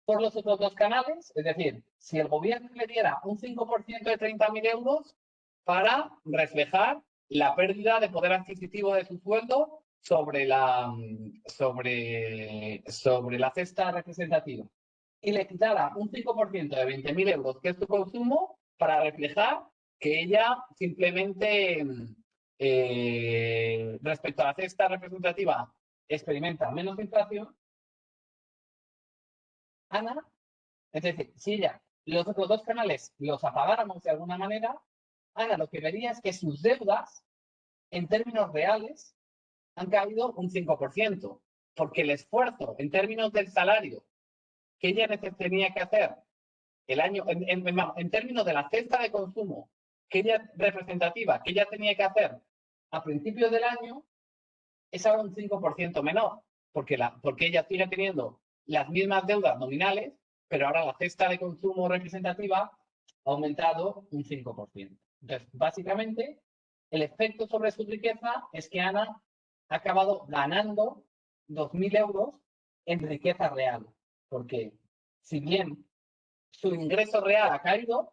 por los otros dos canales, es decir, si el gobierno le diera un 5% de 30.000 euros para reflejar la pérdida de poder adquisitivo de su sueldo sobre la cesta representativa y le quitara un 5% de 20.000 euros, que es su consumo, para reflejar que ella simplemente, respecto a la cesta representativa, experimenta menos inflación, Ana, es decir, si ella los otros dos canales los apagáramos de alguna manera, Ana lo que vería es que sus deudas, en términos reales, han caído un 5%, porque el esfuerzo en términos del salario que ella tenía que hacer el año, en términos de la cesta de consumo que ella representativa, que ella tenía que hacer a principios del año, es ahora un 5% menor, porque ella sigue teniendo las mismas deudas nominales, pero ahora la cesta de consumo representativa ha aumentado un 5%. Entonces, básicamente, el efecto sobre su riqueza es que Ana ha acabado ganando 2.000 euros en riqueza real, porque si bien su ingreso real ha caído,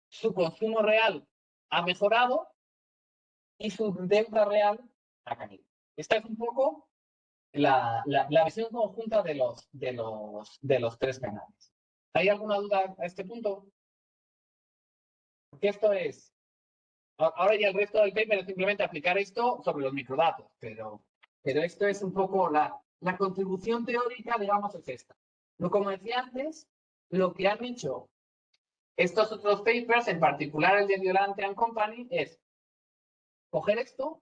su consumo real ha mejorado y su deuda real ha caído. Esta es un poco la visión conjunta de los tres canales. ¿Hay alguna duda a este punto? Porque esto es, ahora ya el resto del paper es simplemente aplicar esto sobre los microdatos, pero esto es un poco la contribución teórica, digamos, es esta. Como decía antes, lo que han hecho estos otros papers, en particular el de Violante and Company, es coger esto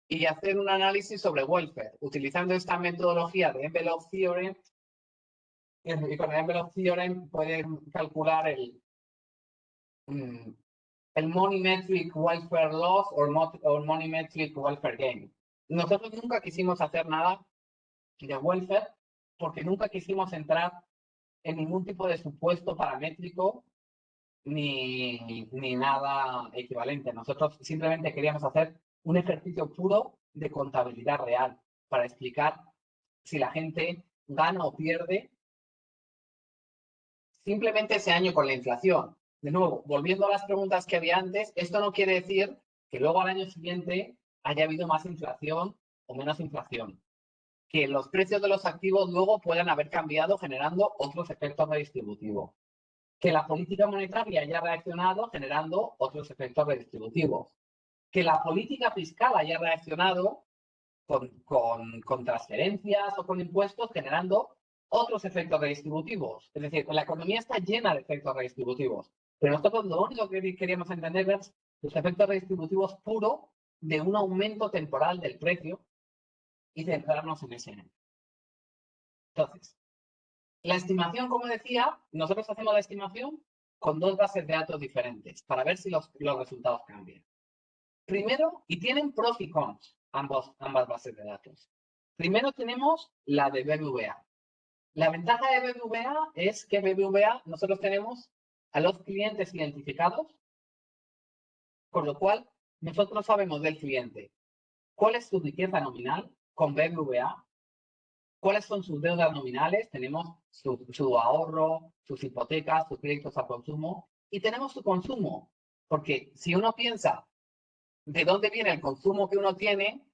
y hacer un análisis sobre welfare, utilizando esta metodología de Envelope Theorem. Y con el Envelope Theorem pueden calcular el Money Metric Welfare Loss o Money Metric Welfare Gain. Nosotros nunca quisimos hacer nada de welfare porque nunca quisimos entrar en ningún tipo de supuesto paramétrico ni nada equivalente. Nosotros simplemente queríamos hacer un ejercicio puro de contabilidad real para explicar si la gente gana o pierde simplemente ese año con la inflación. De nuevo, volviendo a las preguntas que había antes, esto no quiere decir que luego al año siguiente haya habido más inflación o menos inflación. Que los precios de los activos luego puedan haber cambiado generando otros efectos redistributivos. Que la política monetaria haya reaccionado generando otros efectos redistributivos. Que la política fiscal haya reaccionado con transferencias o con impuestos generando otros efectos redistributivos. Es decir, la economía está llena de efectos redistributivos, pero nosotros lo único que queríamos entender es los efectos redistributivos puros de un aumento temporal del precio y centrarnos en ese. Entonces, la estimación, como decía, nosotros hacemos la estimación con dos bases de datos diferentes para ver si los resultados cambian. Primero, y tienen pros y cons ambas bases de datos. Primero tenemos la de BBVA. La ventaja de BBVA es que BBVA nosotros tenemos a los clientes identificados, con lo cual nosotros sabemos del cliente cuál es su riqueza nominal con BBVA, cuáles son sus deudas nominales, tenemos su ahorro, sus hipotecas, sus créditos a consumo y tenemos su consumo, porque si uno piensa de dónde viene el consumo que uno tiene,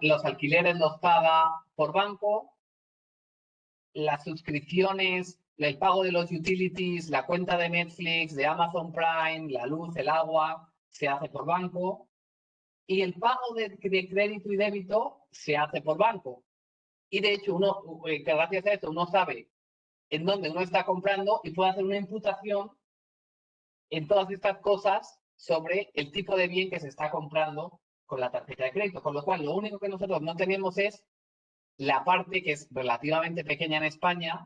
los alquileres los paga por banco, las suscripciones, el pago de los utilities, la cuenta de Netflix, de Amazon Prime, la luz, el agua, se hace por banco. Y el pago de crédito y débito se hace por banco. Y de hecho, gracias a esto, uno sabe en dónde uno está comprando y puede hacer una imputación en todas estas cosas sobre el tipo de bien que se está comprando con la tarjeta de crédito. Con lo cual, lo único que nosotros no tenemos es la parte que es relativamente pequeña en España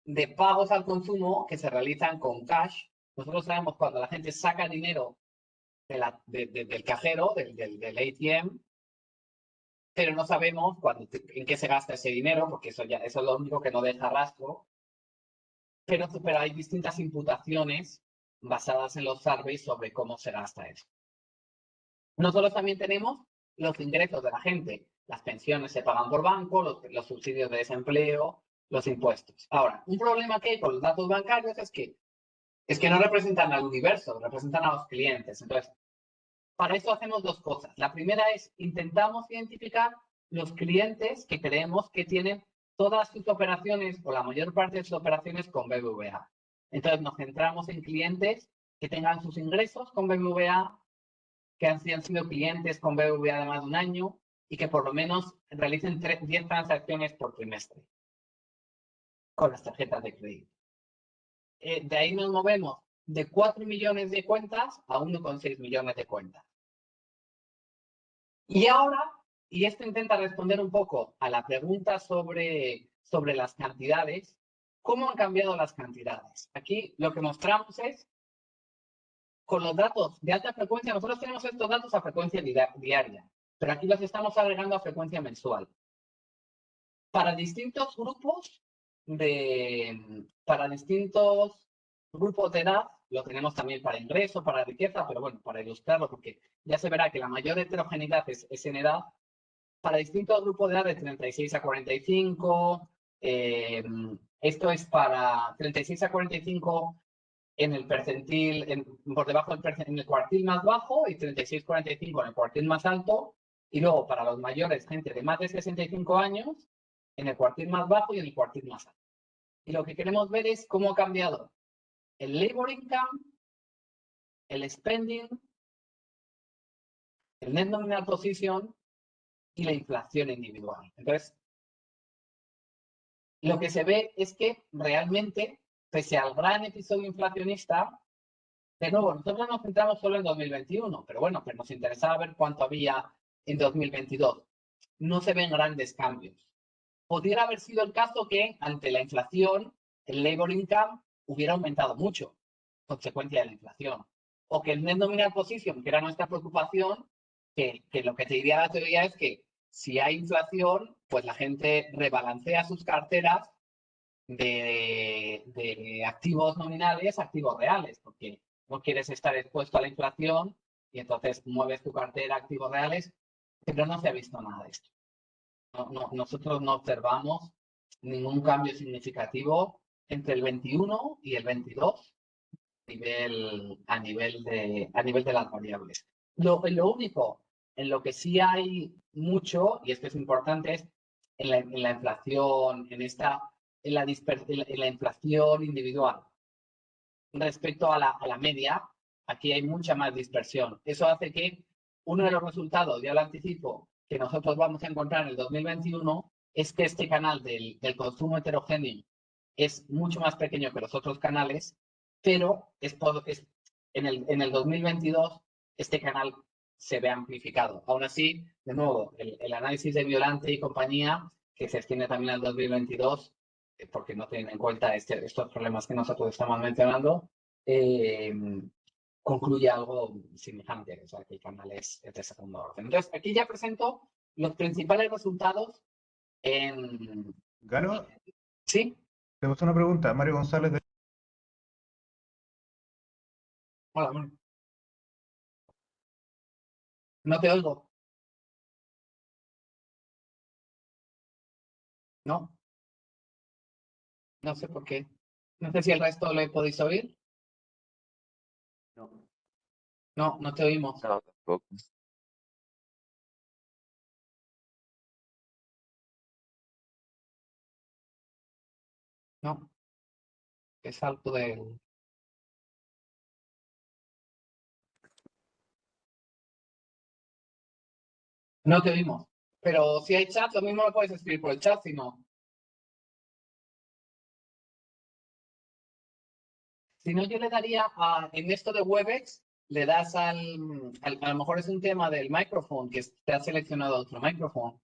de pagos al consumo que se realizan con cash. Nosotros sabemos cuando la gente saca dinero del cajero, del ATM, pero no sabemos en qué se gasta ese dinero, porque eso es lo único que no deja rastro. Pero hay distintas imputaciones basadas en los surveys sobre cómo se gasta eso. Nosotros también tenemos los ingresos de la gente. Las pensiones se pagan por banco, los subsidios de desempleo, los impuestos. Ahora, un problema que hay con los datos bancarios es que no representan al universo, representan a los clientes. Entonces, para eso hacemos dos cosas. La primera es intentamos identificar los clientes que creemos que tienen todas sus operaciones o la mayor parte de sus operaciones con BBVA. Entonces nos centramos en clientes que tengan sus ingresos con BBVA, que han sido clientes con BBVA de más de un año y que por lo menos realicen 10 transacciones por trimestre con las tarjetas de crédito. De ahí nos movemos de 4 millones de cuentas a 1,6 millones de cuentas. Y ahora, y esto intenta responder un poco a la pregunta sobre las cantidades, ¿cómo han cambiado las cantidades? Aquí lo que mostramos es, con los datos de alta frecuencia, nosotros tenemos estos datos a frecuencia diaria, pero aquí los estamos agregando a frecuencia mensual. Para distintos grupos de edad, lo tenemos también para ingreso, para riqueza, pero bueno, para ilustrarlo, porque ya se verá que la mayor heterogeneidad es en edad. Para distintos grupos de edad de 36 a 45, esto es para 36 a 45, en el percentil, por debajo en el cuartil más bajo y 36-45 en el cuartil más alto. Y luego para los mayores, gente de más de 65 años, en el cuartil más bajo y en el cuartil más alto. Y lo que queremos ver es cómo ha cambiado el labor income, el spending, el net nominal position y la inflación individual. Entonces, lo que se ve es que realmente, pese al gran episodio inflacionista, de nuevo, nosotros nos centramos solo en 2021, pero bueno, pues nos interesaba ver cuánto había en 2022. No se ven grandes cambios. Podría haber sido el caso que, ante la inflación, el labor income hubiera aumentado mucho, consecuencia de la inflación. O que el net nominal position, que era nuestra preocupación, que lo que te diría la teoría es que si hay inflación, pues la gente rebalancea sus carteras de activos nominales a activos reales, porque no quieres estar expuesto a la inflación y entonces mueves tu cartera a activos reales, pero no se ha visto nada de esto. Nosotros no observamos ningún cambio significativo entre el 21 y el 22 a nivel de las variables. Lo único en lo que sí hay mucho, y esto es importante, es en la inflación, en la inflación individual. Respecto a la media, aquí hay mucha más dispersión. Eso hace que uno de los resultados, ya lo anticipo, que nosotros vamos a encontrar en el 2021 es que este canal del consumo heterogéneo es mucho más pequeño que los otros canales, pero en el 2022 este canal se ve amplificado. Aún así, de nuevo, el análisis de Violante y compañía, que se extiende también al 2022, porque no tienen en cuenta estos problemas que nosotros estamos mencionando, concluye algo semejante, o sea, que el canal es de segundo orden. Entonces, aquí ya presento los principales resultados en... Gano, ¿Sí? tengo una pregunta. Mario González de... Hola, bueno. No te oigo. No. No sé por qué. No sé si el resto lo podéis oír. No, No, no te oímos. no, tampoco. No. Es algo del... No te oímos. Pero si hay chat, lo mismo lo puedes escribir por el chat, si no. Si no, yo le daría en esto de Webex, le das a lo mejor es un tema del micrófono, que te ha seleccionado otro micrófono.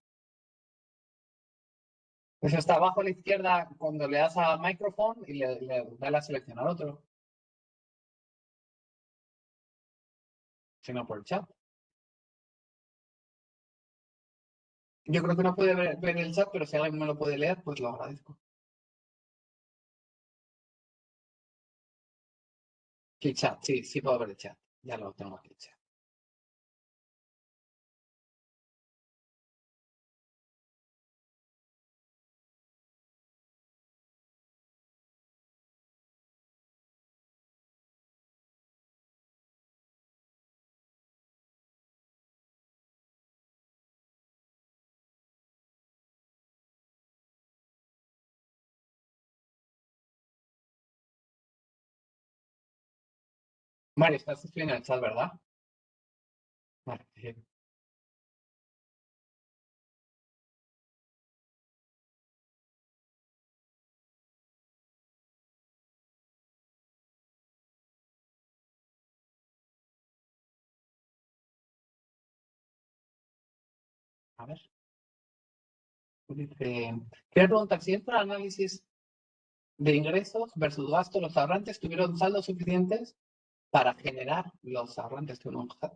Eso está abajo a la izquierda cuando le das a micrófono y le das a seleccionar otro. Si no, por el chat. Yo creo que no puede ver el chat, pero si alguien me lo puede leer, pues lo agradezco. El chat, sí, sí puedo ver el chat. Ya lo tengo aquí el chat. Mario, estás escribiendo en el chat, ¿verdad? Vale. A ver. Dice, quiero preguntar si dentro del análisis de ingresos versus gastos, los ahorrantes tuvieron saldos suficientes para generar los ahorrantes,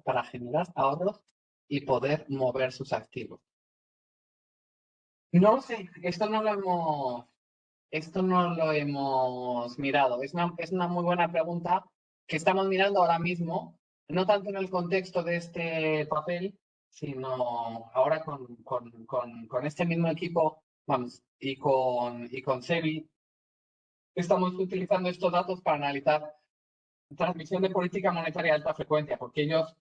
para generar ahorros y poder mover sus activos. No lo sé, esto no lo hemos mirado. Es una muy buena pregunta que estamos mirando ahora mismo, no tanto en el contexto de este papel, sino ahora con este mismo equipo, vamos, y con Sebi, estamos utilizando estos datos para analizar transmisión de política monetaria de alta frecuencia, porque ellos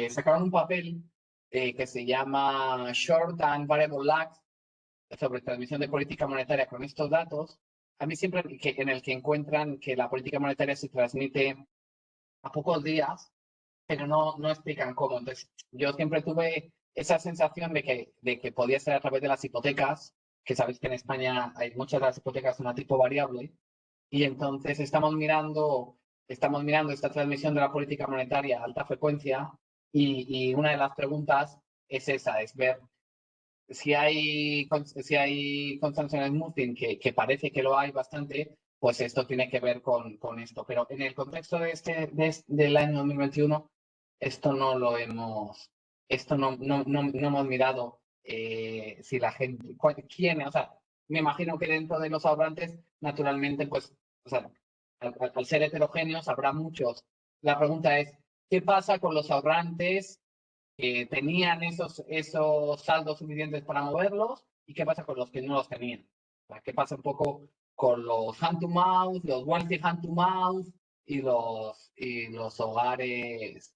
sacaron un papel que se llama Short and Variable Lags sobre transmisión de política monetaria con estos datos. A mí siempre en el que encuentran que la política monetaria se transmite a pocos días, pero no explican cómo. Entonces, yo siempre tuve esa sensación de que podía ser a través de las hipotecas, que sabéis que en España hay muchas de las hipotecas son a tipo variable, y entonces estamos mirando esta transmisión de la política monetaria a alta frecuencia, y una de las preguntas es esa, es ver si hay constante smoothing, que parece que lo hay bastante, pues esto tiene que ver con esto. Pero en el contexto del año 2021, esto no lo hemos, no hemos mirado si la gente, quién, o sea, me imagino que dentro de los ahorrantes, naturalmente, pues, o sea, al ser heterogéneos, habrá muchos. La pregunta es, ¿qué pasa con los ahorrantes que tenían esos saldos suficientes para moverlos y qué pasa con los que no los tenían? O sea, ¿qué pasa un poco con los hand to mouth, los wealthy hand to mouth y los hogares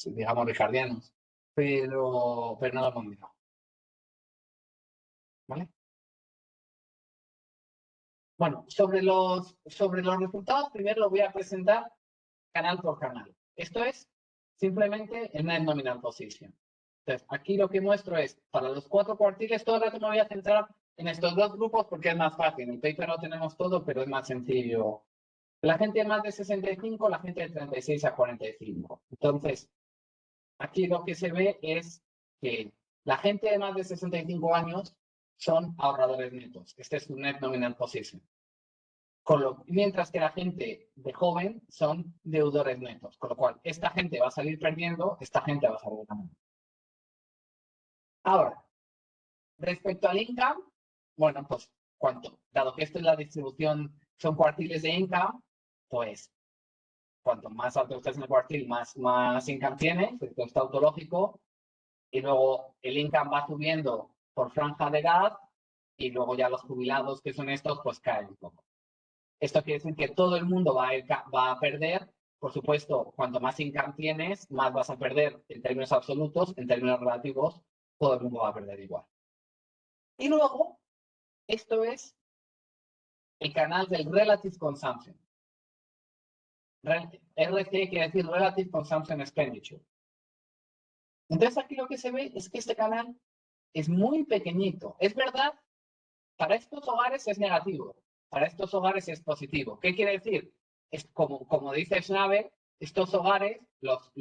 digamos, ricardianos? Pero no lo hemos mirado. ¿Vale? Bueno, sobre los resultados, primero lo voy a presentar canal por canal. Esto es simplemente el net nominal position. Entonces, aquí lo que muestro es, para los 4 cuartiles, todo el rato me voy a centrar en estos 2 grupos porque es más fácil. En el paper no tenemos todo, pero es más sencillo. La gente de más de 65, la gente de 36 a 45. Entonces, aquí lo que se ve es que la gente de más de 65 años son ahorradores netos. Este es su net nominal position. Mientras que la gente de joven son deudores netos. Con lo cual, esta gente va a salir perdiendo, esta gente va a salir ganando. Ahora, respecto al income, bueno, pues, ¿cuánto? Dado que esto es la distribución, son cuartiles de income, pues, cuanto más alto estés en el cuartil, más income tienes, esto está autológico, y luego el income va subiendo por franja de edad, y luego ya los jubilados, que son estos, pues caen un poco. Esto quiere decir que todo el mundo va a perder. Por supuesto, cuanto más income tienes, más vas a perder en términos absolutos, en términos relativos, todo el mundo va a perder igual. Y luego, esto es el canal del Relative Consumption. RC quiere decir Relative Consumption Expenditure. Entonces, aquí lo que se ve es que este canal es muy pequeñito. Es verdad, para estos hogares es negativo, para estos hogares es positivo. ¿Qué quiere decir? Es como dice Schnabel, estos hogares, los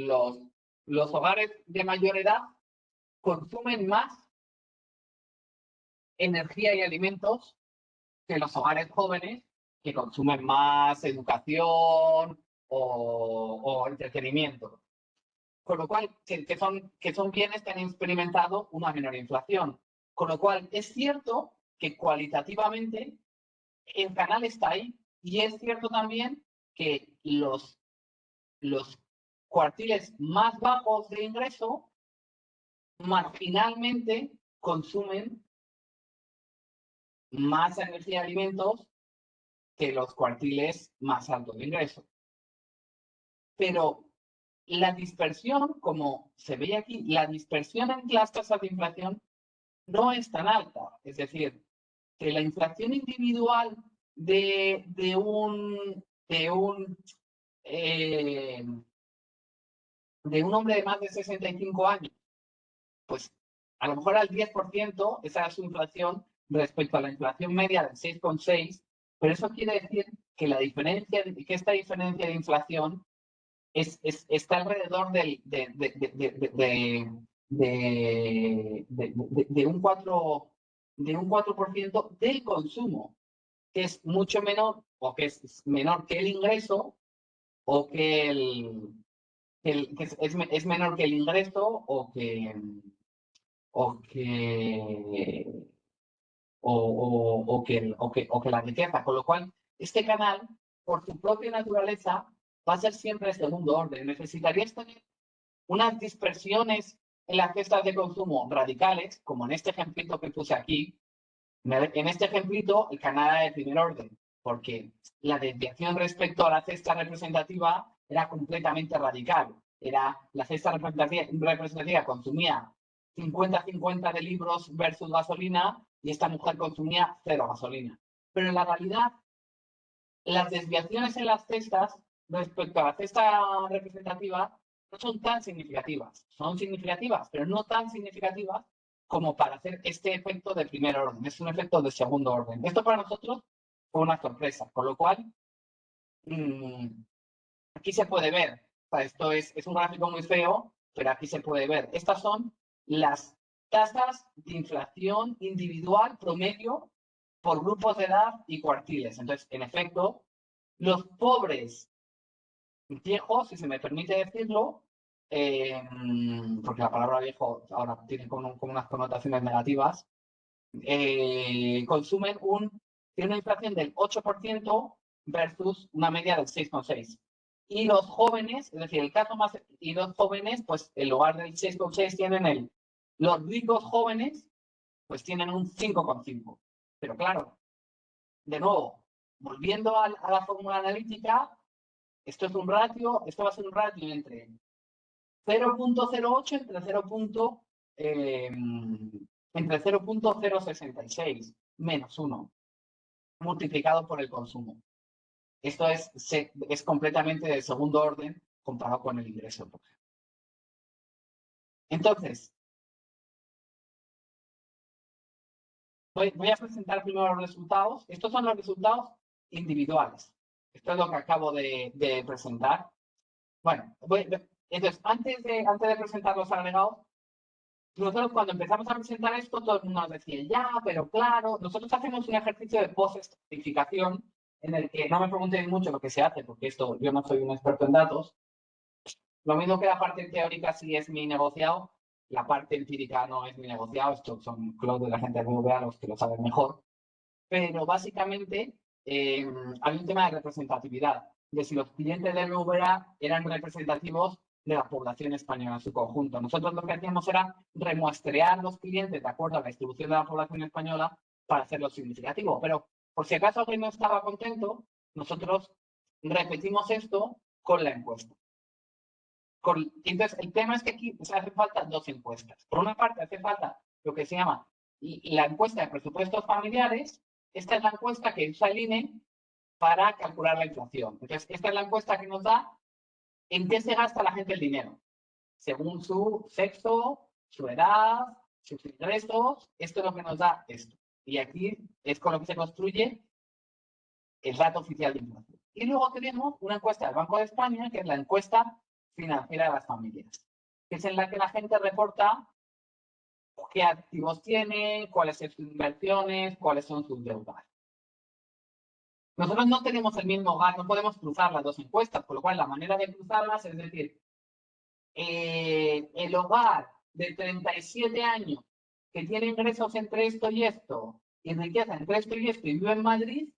hogares de mayor edad consumen más energía y alimentos que los hogares jóvenes, que consumen más educación o entretenimiento. Con lo cual, que son bienes que han experimentado una menor inflación. Con lo cual, es cierto que cualitativamente el canal está ahí, y es cierto también que los cuartiles más bajos de ingreso marginalmente consumen más energía y alimentos que los cuartiles más altos de ingreso. Pero la dispersión, como se ve aquí, la dispersión en las tasas de inflación no es tan alta. Es decir, que la inflación individual de un hombre de más de 65 años, pues a lo mejor al 10%, esa es su inflación respecto a la inflación media del 6,6, pero eso quiere decir que esta diferencia de inflación está alrededor de un 4% del consumo, que es mucho menor, o que es menor que el ingreso, o que es menor que el ingreso, o que la riqueza. Con lo cual, este canal, por su propia naturaleza, va a ser siempre de segundo orden. Necesitarías tener unas dispersiones en las cestas de consumo radicales, como en este ejemplito que puse aquí. En este ejemplito, el canal era de primer orden. porque la desviación respecto a la cesta representativa era completamente radical. La cesta representativa consumía 50-50 de libros versus gasolina y esta mujer consumía 0 gasolina. Pero en la realidad, las desviaciones en las cestas respecto a la cesta representativa no son tan significativas. Son significativas, pero no tan significativas como para hacer este efecto de primer orden. Es un efecto de segundo orden. Esto para nosotros fue una sorpresa, con lo cual aquí se puede ver. O sea, esto es un gráfico muy feo, pero aquí se puede ver. Estas son las tasas de inflación individual promedio por grupos de edad y cuartiles. Entonces, en efecto, los pobres viejos, si se me permite decirlo, porque la palabra viejo ahora tiene como unas connotaciones negativas, tienen una inflación del 8% versus una media del 6,6%. Y los jóvenes, es decir, y los jóvenes, pues en lugar del 6,6 tienen los ricos jóvenes, pues tienen un 5,5. Pero claro, de nuevo, volviendo a la fórmula analítica, esto va a ser un ratio entre 0,08 entre 0,066 menos 1 multiplicado por el consumo. Esto es completamente de segundo orden comparado con el ingreso. Entonces, voy a presentar primero los resultados. Estos son los resultados individuales. Esto es lo que acabo de presentar. Bueno, entonces, antes de presentar los agregados, nosotros cuando empezamos a presentar esto, todo el mundo nos decía, ya, pero claro, nosotros hacemos un ejercicio de post-estratificación en el que no me pregunten mucho lo que se hace, porque esto yo no soy un experto en datos. Lo mismo que la parte teórica sí es mi negociado, la parte empírica no es mi negociado, estos son Claude de la gente de BVA los que lo saben mejor. Pero básicamente hay un tema de representatividad, de si los clientes de BVA eran representativos de la población española en su conjunto. Nosotros lo que hacíamos era remuestrear los clientes de acuerdo a la distribución de la población española para hacerlo significativo. Pero por si acaso alguien no estaba contento, nosotros repetimos esto con la encuesta. Entonces, el tema es que aquí se hacen falta 2 encuestas. Por una parte, hace falta lo que se llama la encuesta de presupuestos familiares. Esta es la encuesta que usa el INE para calcular la inflación. Entonces, esta es la encuesta que nos da en qué se gasta la gente el dinero, según su sexo, su edad, sus ingresos. Esto es lo que nos da esto. Y aquí es con lo que se construye el dato oficial de inflación. Y luego tenemos una encuesta del Banco de España, que es la encuesta financiera de las familias, que es en la que la gente reporta qué activos tiene, cuáles son sus inversiones, cuáles son sus deudas. Nosotros no tenemos el mismo hogar, no podemos cruzar las dos encuestas, con lo cual la manera de cruzarlas es decir, el hogar de 37 años que tiene ingresos entre esto y esto, y riqueza entre esto y esto, y vive en Madrid,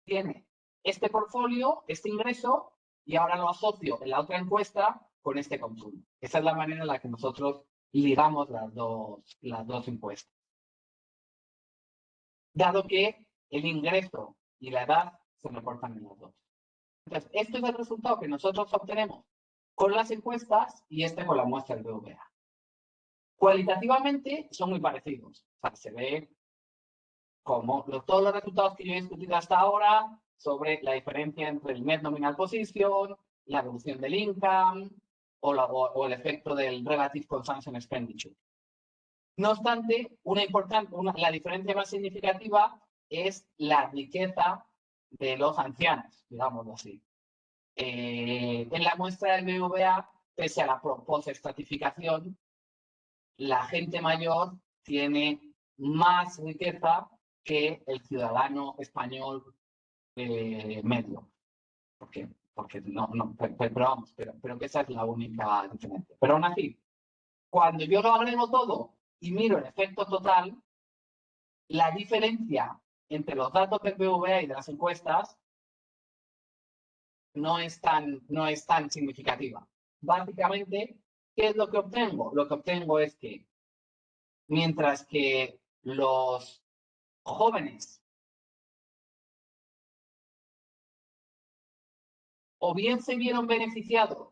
tiene este portfolio, este ingreso, y ahora lo asocio en la otra encuesta con este consumo. Esa es la manera en la que nosotros ligamos las dos encuestas. Dado que el ingreso y la edad se reportan en las dos. Entonces, este es el resultado que nosotros obtenemos con las encuestas y este con la muestra del BVA. Cualitativamente son muy parecidos. O sea, se ve como todos los resultados que yo he discutido hasta ahora sobre la diferencia entre el net nominal position, la reducción del income o el efecto del relative consumption expenditure. No obstante, la diferencia más significativa es la riqueza de los ancianos, digámoslo así. En la muestra del BVA, pese a la post-estratificación, la gente mayor tiene más riqueza que el ciudadano español medio. Porque pero vamos, pero que esa es la única diferencia. Pero aún así, cuando yo lo agrego todo y miro el efecto total, la diferencia entre los datos del BVA y de las encuestas no es tan significativa. Básicamente, ¿qué es lo que obtengo? Lo que obtengo es que mientras que los jóvenes o bien se vieron beneficiados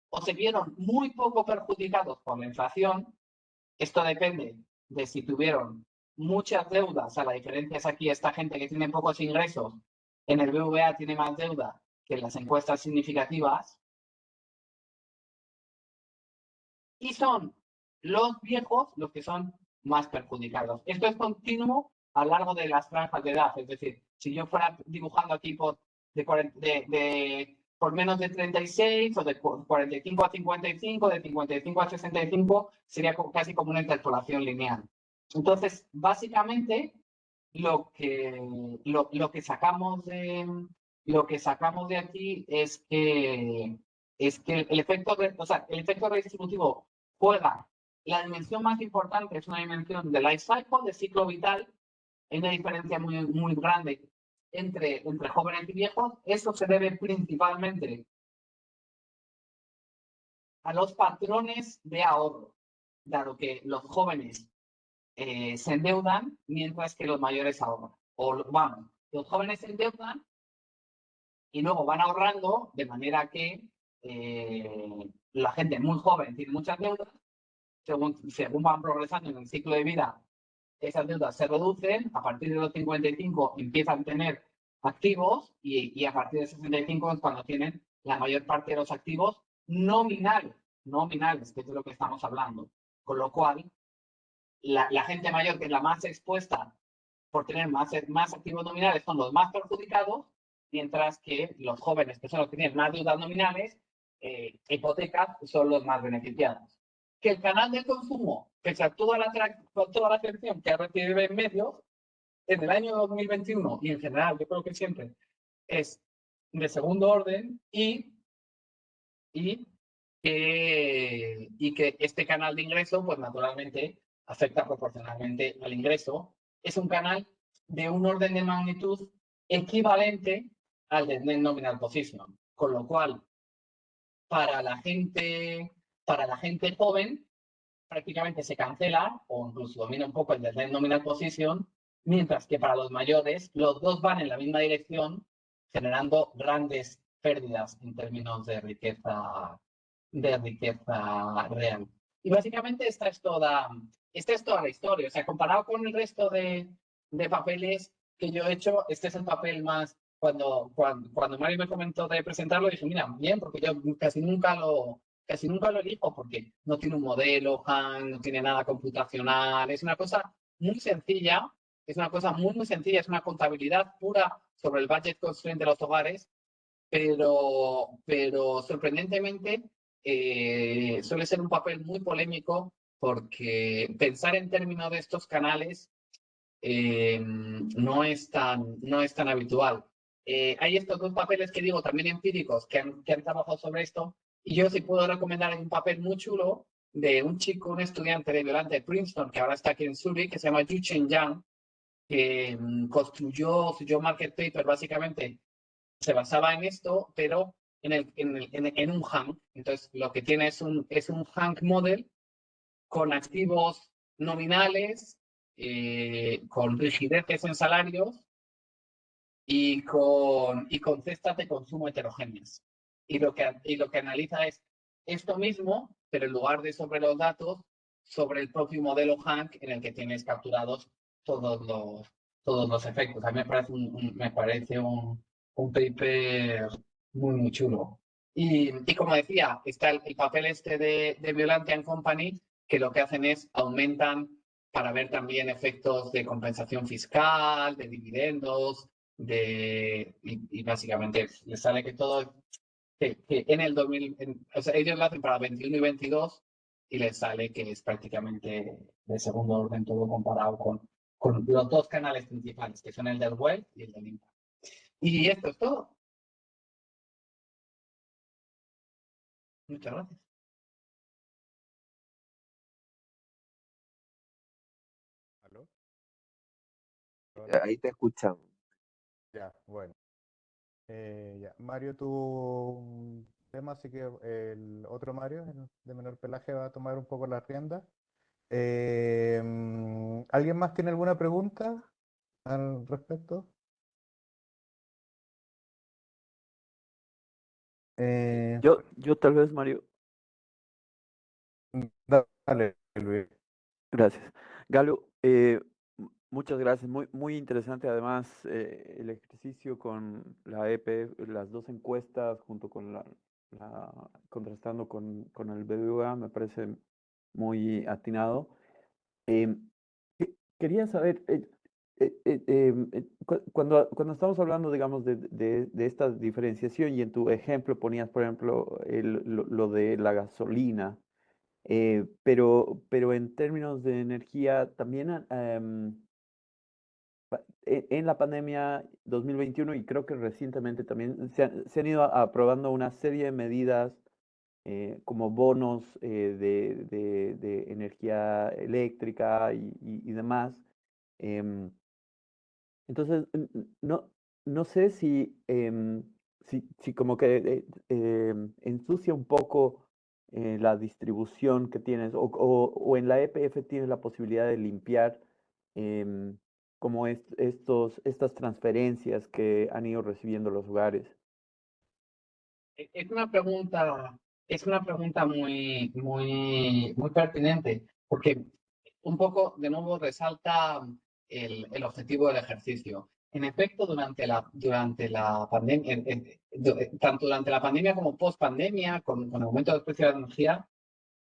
o se vieron muy poco perjudicados por la inflación. Esto depende de si tuvieron muchas deudas. O sea, la diferencia es aquí esta gente que tiene pocos ingresos, en el BVA tiene más deuda que en las encuestas significativas. Y son los viejos los que son más perjudicados. Esto es continuo a lo largo de las franjas de edad. Es decir, si yo fuera dibujando aquí por menos de 36 o de 45 a 55, de 55 a 65, sería casi como una interpolación lineal. Entonces, básicamente, lo que sacamos de aquí es que el efecto redistributivo juega. La dimensión más importante es una dimensión de life cycle, de ciclo vital. Hay una diferencia muy, muy grande entre jóvenes y viejos. Eso se debe principalmente a los patrones de ahorro, dado que los jóvenes se endeudan mientras que los mayores ahorran. Vamos, los jóvenes se endeudan y luego van ahorrando de manera que la gente muy joven tiene muchas deudas. Según van progresando en el ciclo de vida, esas deudas se reducen. A partir de los 55 empiezan a tener activos y a partir de 65 es cuando tienen la mayor parte de los activos nominales, que es de lo que estamos hablando. Con lo cual, la gente mayor, que es la más expuesta por tener más activos nominales, son los más perjudicados, mientras que los jóvenes, que son los que tienen más deudas nominales, hipotecas, son los más beneficiados. Que el canal de consumo, pese a toda la atención que ha recibido en medios, en el año 2021 y en general, yo creo que siempre, es de segundo orden y que este canal de ingreso, pues naturalmente, afecta proporcionalmente al ingreso. Es un canal de un orden de magnitud equivalente al de Net Nominal Position. Con lo cual, para la gente joven, prácticamente se cancela o incluso domina un poco el de Net Nominal Position, mientras que para los mayores, los dos van en la misma dirección, generando grandes pérdidas en términos de riqueza real. Y básicamente esta es toda la historia. O sea, comparado con el resto de papeles que yo he hecho, este es el papel más. Cuando Mario me comentó de presentarlo, dije, mira, bien, porque yo casi nunca lo elijo, porque no tiene un modelo, no tiene nada computacional, es una cosa muy sencilla, es una contabilidad pura sobre el budget constraint de los hogares, pero sorprendentemente suele ser un papel muy polémico porque pensar en términos de estos canales no es tan habitual. Hay estos dos papeles que digo también empíricos que han trabajado sobre esto, y yo sí puedo recomendar un papel muy chulo de un chico, un estudiante de Violante de Princeton, que ahora está aquí en Zurich, que se llama Yuchen Yang, que construyó su market paper. Básicamente se basaba en esto, pero en un Hank. Entonces, lo que tiene es un Hank model con activos nominales, con rigideces en salarios y con cestas de consumo heterogéneas. Y lo que analiza es esto mismo, pero en lugar de sobre los datos, sobre el propio modelo Hank en el que tienes capturados todos los efectos. A mí me parece un paper muy, muy chulo. Y como decía, está el papel este de Violante Company, que lo que hacen es aumentan para ver también efectos de compensación fiscal, de dividendos, y básicamente les sale que todo, que en el 2000, o sea, ellos lo hacen para 21 y 22 y les sale que es prácticamente de segundo orden todo comparado con los dos canales principales, que son el del web y el del impact. Y esto es todo. Muchas gracias. ¿Aló? Ahí te escuchamos. Ya, bueno. Ya. Mario tuvo un tema, así que el otro Mario, el de menor pelaje, va a tomar un poco la rienda. ¿Alguien más tiene alguna pregunta al respecto? Yo tal vez, Mario, Dale, Luis. gracias. Galo, muchas gracias. Muy interesante además el ejercicio con la EP, las dos encuestas junto con contrastando con el BBVA, me parece muy atinado. Em, Quería saber, cuando estamos hablando, digamos, de esta diferenciación y en tu ejemplo ponías, por ejemplo, lo de la gasolina, pero en términos de energía también en la pandemia 2021 y creo que recientemente también se han ido aprobando una serie de medidas como bonos de energía eléctrica y demás. Em, entonces, no sé si como que ensucia un poco la distribución que tienes o en la EPF tienes la posibilidad de limpiar em, como estas transferencias que han ido recibiendo los hogares. Es una pregunta, muy pertinente, porque un poco, de nuevo, resalta el objetivo del ejercicio. En efecto, durante la pandemia, tanto durante la pandemia como post pandemia, con el aumento del precio de la energía,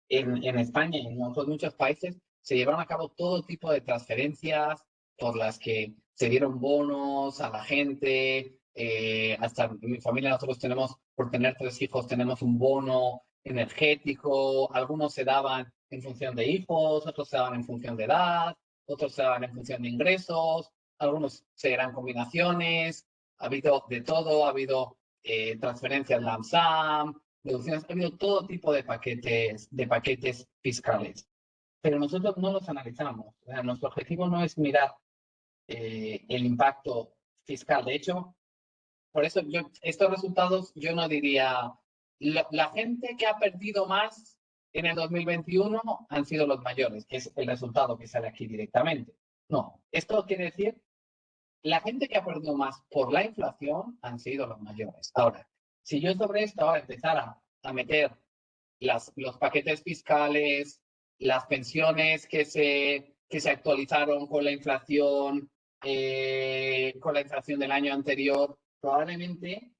en España y en muchos países se llevaron a cabo todo tipo de transferencias por las que se dieron bonos a la gente. Hasta en mi familia nosotros tenemos, por tener 3 hijos, tenemos un bono energético. Algunos se daban en función de hijos, otros se daban en función de edad, otros se daban en función de ingresos, algunos se eran combinaciones. Ha habido de todo, ha habido transferencias LAMSAM, deducciones, ha habido todo tipo de paquetes fiscales, pero nosotros no los analizamos. O sea, nuestro objetivo no es mirar el impacto fiscal. De hecho, por eso estos resultados yo no diría, la gente que ha perdido más en el 2021 han sido los mayores, que es el resultado que sale aquí directamente. No, esto quiere decir, la gente que ha perdido más por la inflación han sido los mayores. Ahora, si yo sobre esto ahora empezara a meter los paquetes fiscales, las pensiones que se actualizaron con la inflación del año anterior, probablemente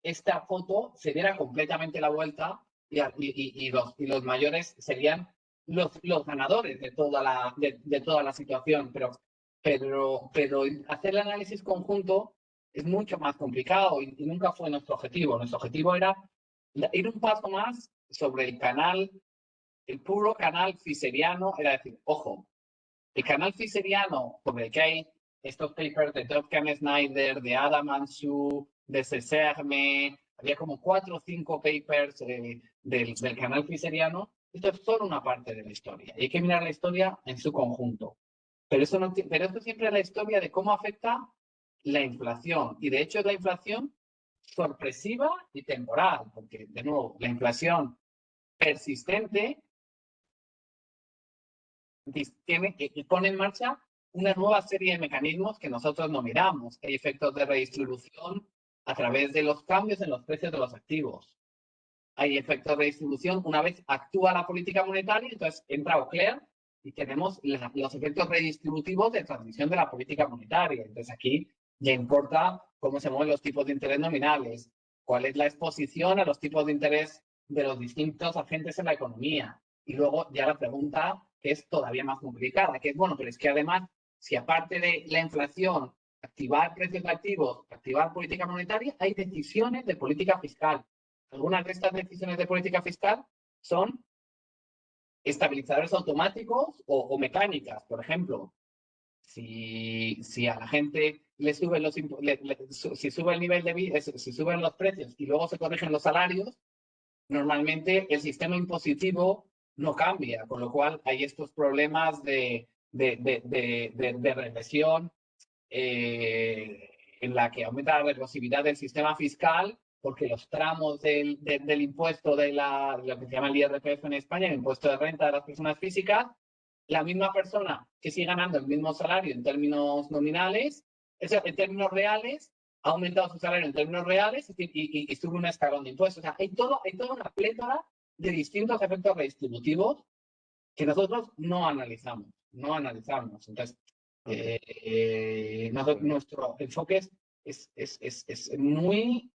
esta foto se diera completamente la vuelta y los mayores serían los ganadores de toda la situación. Pero hacer el análisis conjunto es mucho más complicado y nunca fue nuestro objetivo. Nuestro objetivo era ir un paso más sobre el puro canal fiseriano, era decir, ojo, el canal fiseriano por el que hay estos papers de Dovkan Snyder, de Adam Ansou, de Seserme, había como 4 o 5 papers del canal fiseriano. Esto es solo una parte de la historia. Y hay que mirar la historia en su conjunto. Pero esto siempre es la historia de cómo afecta la inflación. Y de hecho es la inflación sorpresiva y temporal, porque de nuevo, la inflación persistente pone en marcha una nueva serie de mecanismos que nosotros no miramos. Hay efectos de redistribución a través de los cambios en los precios de los activos. Hay efectos de redistribución una vez actúa la política monetaria, entonces entra Ocler y tenemos los efectos redistributivos de transmisión de la política monetaria. Entonces aquí ya importa cómo se mueven los tipos de interés nominales, cuál es la exposición a los tipos de interés de los distintos agentes en la economía. Y luego ya la pregunta que es todavía más complicada, que es, bueno, pero es que además, si aparte de la inflación, activar precios de activos, activar política monetaria, hay decisiones de política fiscal. Algunas de estas decisiones de política fiscal son estabilizadores automáticos o mecánicas. Por ejemplo, si a la gente le suben si sube el nivel de vida, si suben los precios y luego se corrigen los salarios, normalmente el sistema impositivo no cambia, con lo cual hay estos problemas de regresión en la que aumenta la regresividad del sistema fiscal porque los tramos del impuesto de lo que se llama el IRPF en España, el impuesto de renta de las personas físicas, la misma persona que sigue ganando el mismo salario en términos nominales, en términos reales, ha aumentado su salario en términos reales y sube un escalón de impuestos. O sea, hay toda una plétora de distintos efectos redistributivos que nosotros no analizamos. Entonces, nuestro enfoque es muy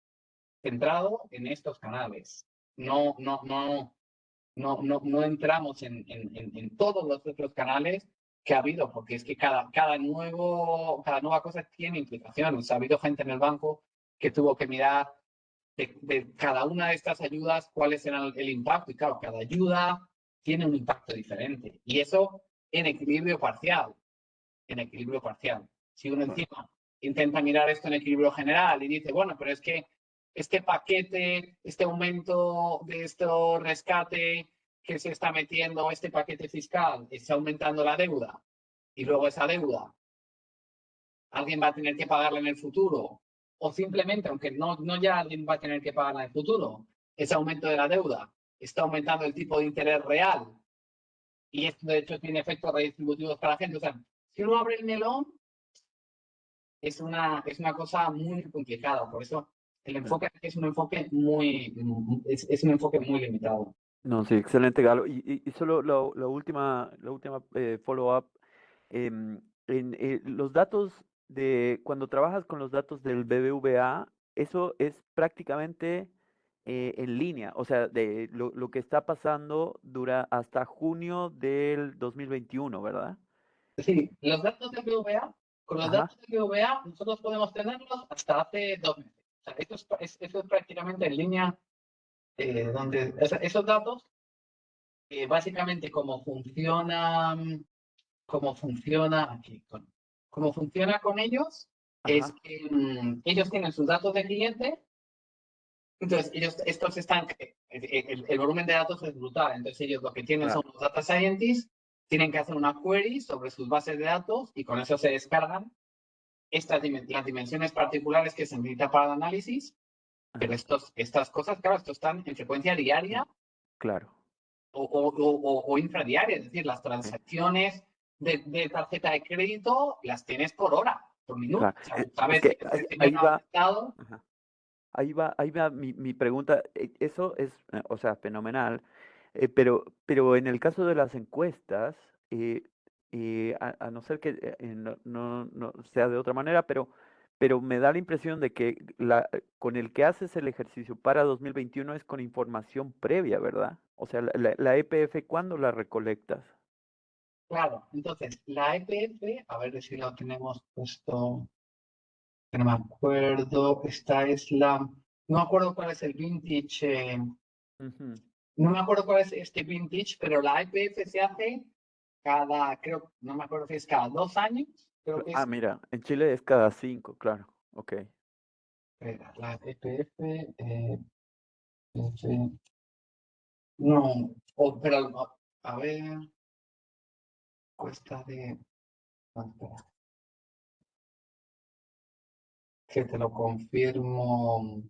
centrado en estos canales. No entramos en todos los otros canales que ha habido, porque es que cada nueva cosa tiene implicaciones. Ha habido gente en el banco que tuvo que mirar de cada una de estas ayudas cuáles eran el impacto, y claro, cada ayuda tiene un impacto diferente. Y eso en equilibrio parcial. Si uno encima intenta mirar esto en equilibrio general y dice, bueno, pero es que este paquete, este aumento de este rescate que se está metiendo, este paquete fiscal, está aumentando la deuda, y luego esa deuda alguien va a tener que pagarla en el futuro, o simplemente, aunque no ya alguien va a tener que pagarla en el futuro, ese aumento de la deuda está aumentando el tipo de interés real, y esto de hecho tiene efectos redistributivos para la gente. O sea, si uno abre el melón, es una cosa muy complicada. Por eso el enfoque es un enfoque es un enfoque muy limitado. No, sí, excelente, Galo. Y solo la última follow-up. Los datos cuando trabajas con los datos del BBVA, eso es prácticamente en línea. O sea, de lo que está pasando dura hasta junio del 2021, ¿verdad? Sí, los datos del BVA, con los Ajá. datos del BVA nosotros podemos tenerlos hasta hace 2 meses. O sea, eso es prácticamente en línea, donde esos datos, básicamente cómo funciona aquí, cómo funciona con ellos, es Ajá. que ellos tienen sus datos de cliente. Entonces, estos están, el volumen de datos es brutal. Entonces, ellos lo que tienen son Claro. los data scientists, tienen que hacer una query sobre sus bases de datos y con eso se descargan las dimensiones particulares que se necesitan para el análisis. Pero Ajá. estas cosas, claro, estos están en frecuencia diaria Claro. o infradiaria. Es decir, las transacciones de tarjeta de crédito las tienes por hora, por minuto. Claro. O sea, Es sabes que que ese señor ahí ha va. aumentado. Ajá. Ahí va mi pregunta. Eso es, o sea, fenomenal. Pero en el caso de las encuestas, a no ser que no sea de otra manera, pero me da la impresión de que con el que haces el ejercicio para 2021 es con información previa, ¿verdad? O sea, la EPF, ¿cuándo la recolectas? Claro, entonces la EPF, a ver si lo tenemos puesto, que no me acuerdo, no me acuerdo cuál es el vintage, Ujú. no me acuerdo cuál es este vintage, pero la EPF se hace creo, no me acuerdo si es cada 2 años, creo que Ah, es, mira, en Chile es cada 5, claro. Ok. espera, la EPF, no, pero a ver, cuesta no, espera, que te lo confirmo.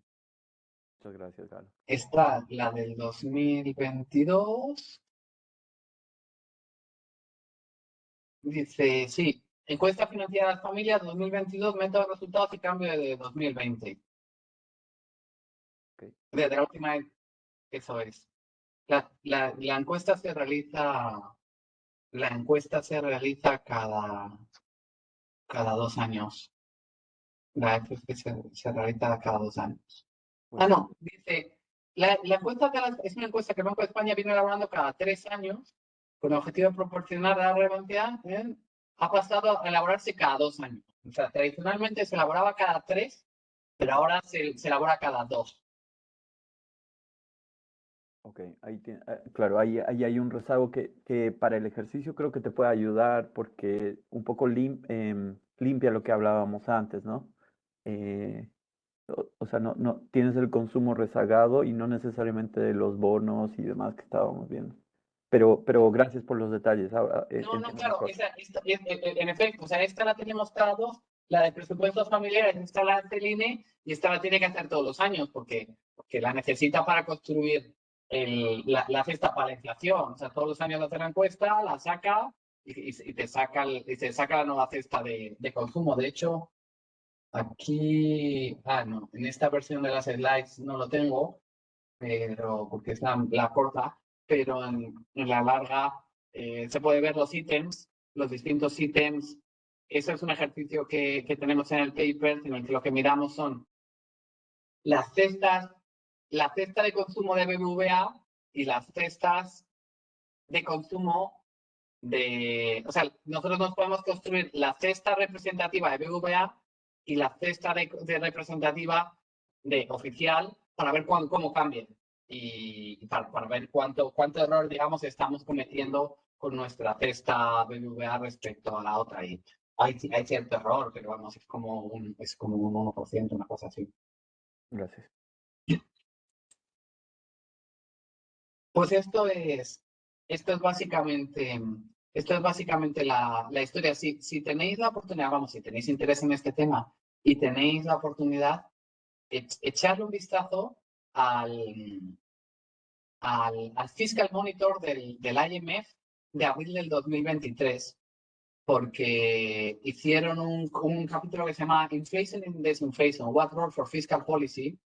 Muchas gracias, Galo. Está la del 2022. Dice, sí, encuesta financiera de las familias 2022, método de resultados y cambio de 2020. Ok. Desde la última vez, eso es. La encuesta se realiza, cada 2 años. La EFF se realiza cada 2 años. Ah, Buenísimo. no, dice, la encuesta es una encuesta que el Banco de España viene elaborando cada 3 años con el objetivo de proporcionar la relevancia, ha pasado a elaborarse cada 2 años. O sea, tradicionalmente se elaboraba cada 3, pero ahora se elabora cada 2. Ok, claro, ahí hay un rezago que para el ejercicio creo que te puede ayudar porque un poco limpia lo que hablábamos antes, ¿no? Eh, o sea, no tienes el consumo rezagado y no necesariamente de los bonos y demás que estábamos viendo. Pero gracias por los detalles, ahora No, entiendo claro, mejor. en efecto, o sea, esta la tenemos cada 2, la de presupuestos familiares, esta la hace el INE y esta la tiene que hacer todos los años porque la necesita para construir la cesta para la inflación. O sea, todos los años hace la encuesta, la saca y te saca la nueva cesta de consumo. De hecho, Aquí, no, en esta versión de las slides no lo tengo, pero porque es la corta, pero en la larga se puede ver los ítems, los distintos ítems. Eso es un ejercicio que tenemos en el paper, en el que lo que miramos son las cestas, la cesta de consumo de BBVA y las cestas de consumo o sea, nosotros nos podemos construir la cesta representativa de BBVA y la cesta de representativa de oficial para ver cómo cambian y para ver cuánto error, digamos, estamos cometiendo con nuestra cesta BBVA respecto a la otra. Y hay cierto error, pero vamos, es como un 1%, una cosa así. Gracias. Pues esto es básicamente la historia. Si tenéis la oportunidad, vamos, si tenéis interés en este tema y tenéis la oportunidad, echarle un vistazo al Fiscal Monitor del IMF de abril del 2023, porque hicieron un capítulo que se llama Inflation and Disinflation, What Role for Fiscal Policy,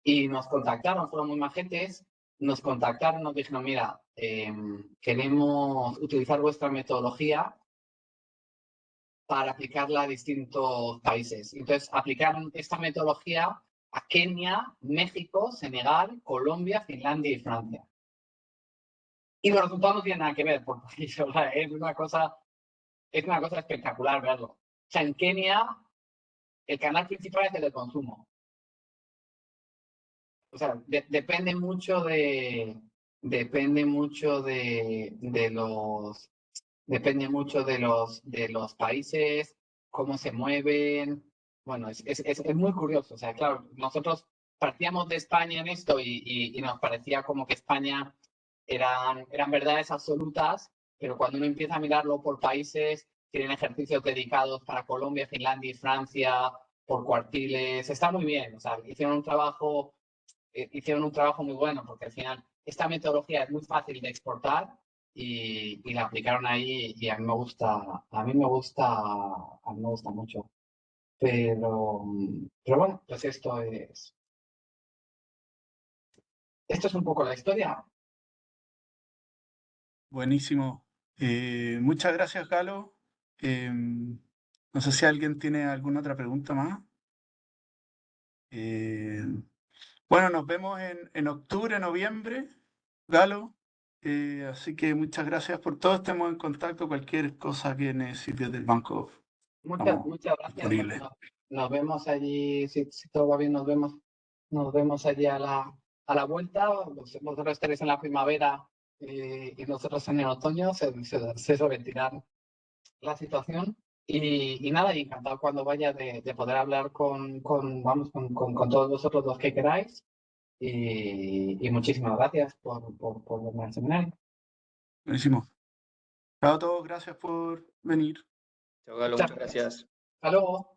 y nos contactaron, fueron muy majetes, nos contactaron, nos dijeron, mira, queremos utilizar vuestra metodología para aplicarla a distintos países. Entonces, aplicaron esta metodología a Kenia, México, Senegal, Colombia, Finlandia y Francia. Y los resultados no tienen nada que ver, porque es una cosa espectacular verlo. O sea, en Kenia, el canal principal es el de consumo. O sea, depende mucho de los países, cómo se mueven. Bueno, es muy curioso. O sea, claro, nosotros partíamos de España en esto y nos parecía como que España eran verdades absolutas, pero cuando uno empieza a mirarlo por países, tienen ejercicios dedicados para Colombia, Finlandia y Francia, por cuartiles. Está muy bien. O sea, hicieron un trabajo muy bueno, porque al final esta metodología es muy fácil de exportar y la aplicaron ahí y a mí me gusta mucho. Pero bueno, pues esto es un poco la historia. Buenísimo. Muchas gracias, Galo. No sé si alguien tiene alguna otra pregunta más. Bueno, nos vemos en octubre, noviembre, Galo. Así que muchas gracias por todo. Estemos en contacto. Cualquier cosa que necesites del banco, Muchas estamos gracias. disponibles. Nos vemos allí, si todo va bien, nos vemos allí a la vuelta. Vosotros estaréis en la primavera y nosotros en el otoño. Se sobretirar la situación. Y nada, y encantado cuando vaya de poder hablar con todos vosotros los que queráis. Y muchísimas gracias por verme al seminario. Buenísimo. Chao a todos. Gracias por venir. Chao, Galo, muchas gracias. Hasta luego.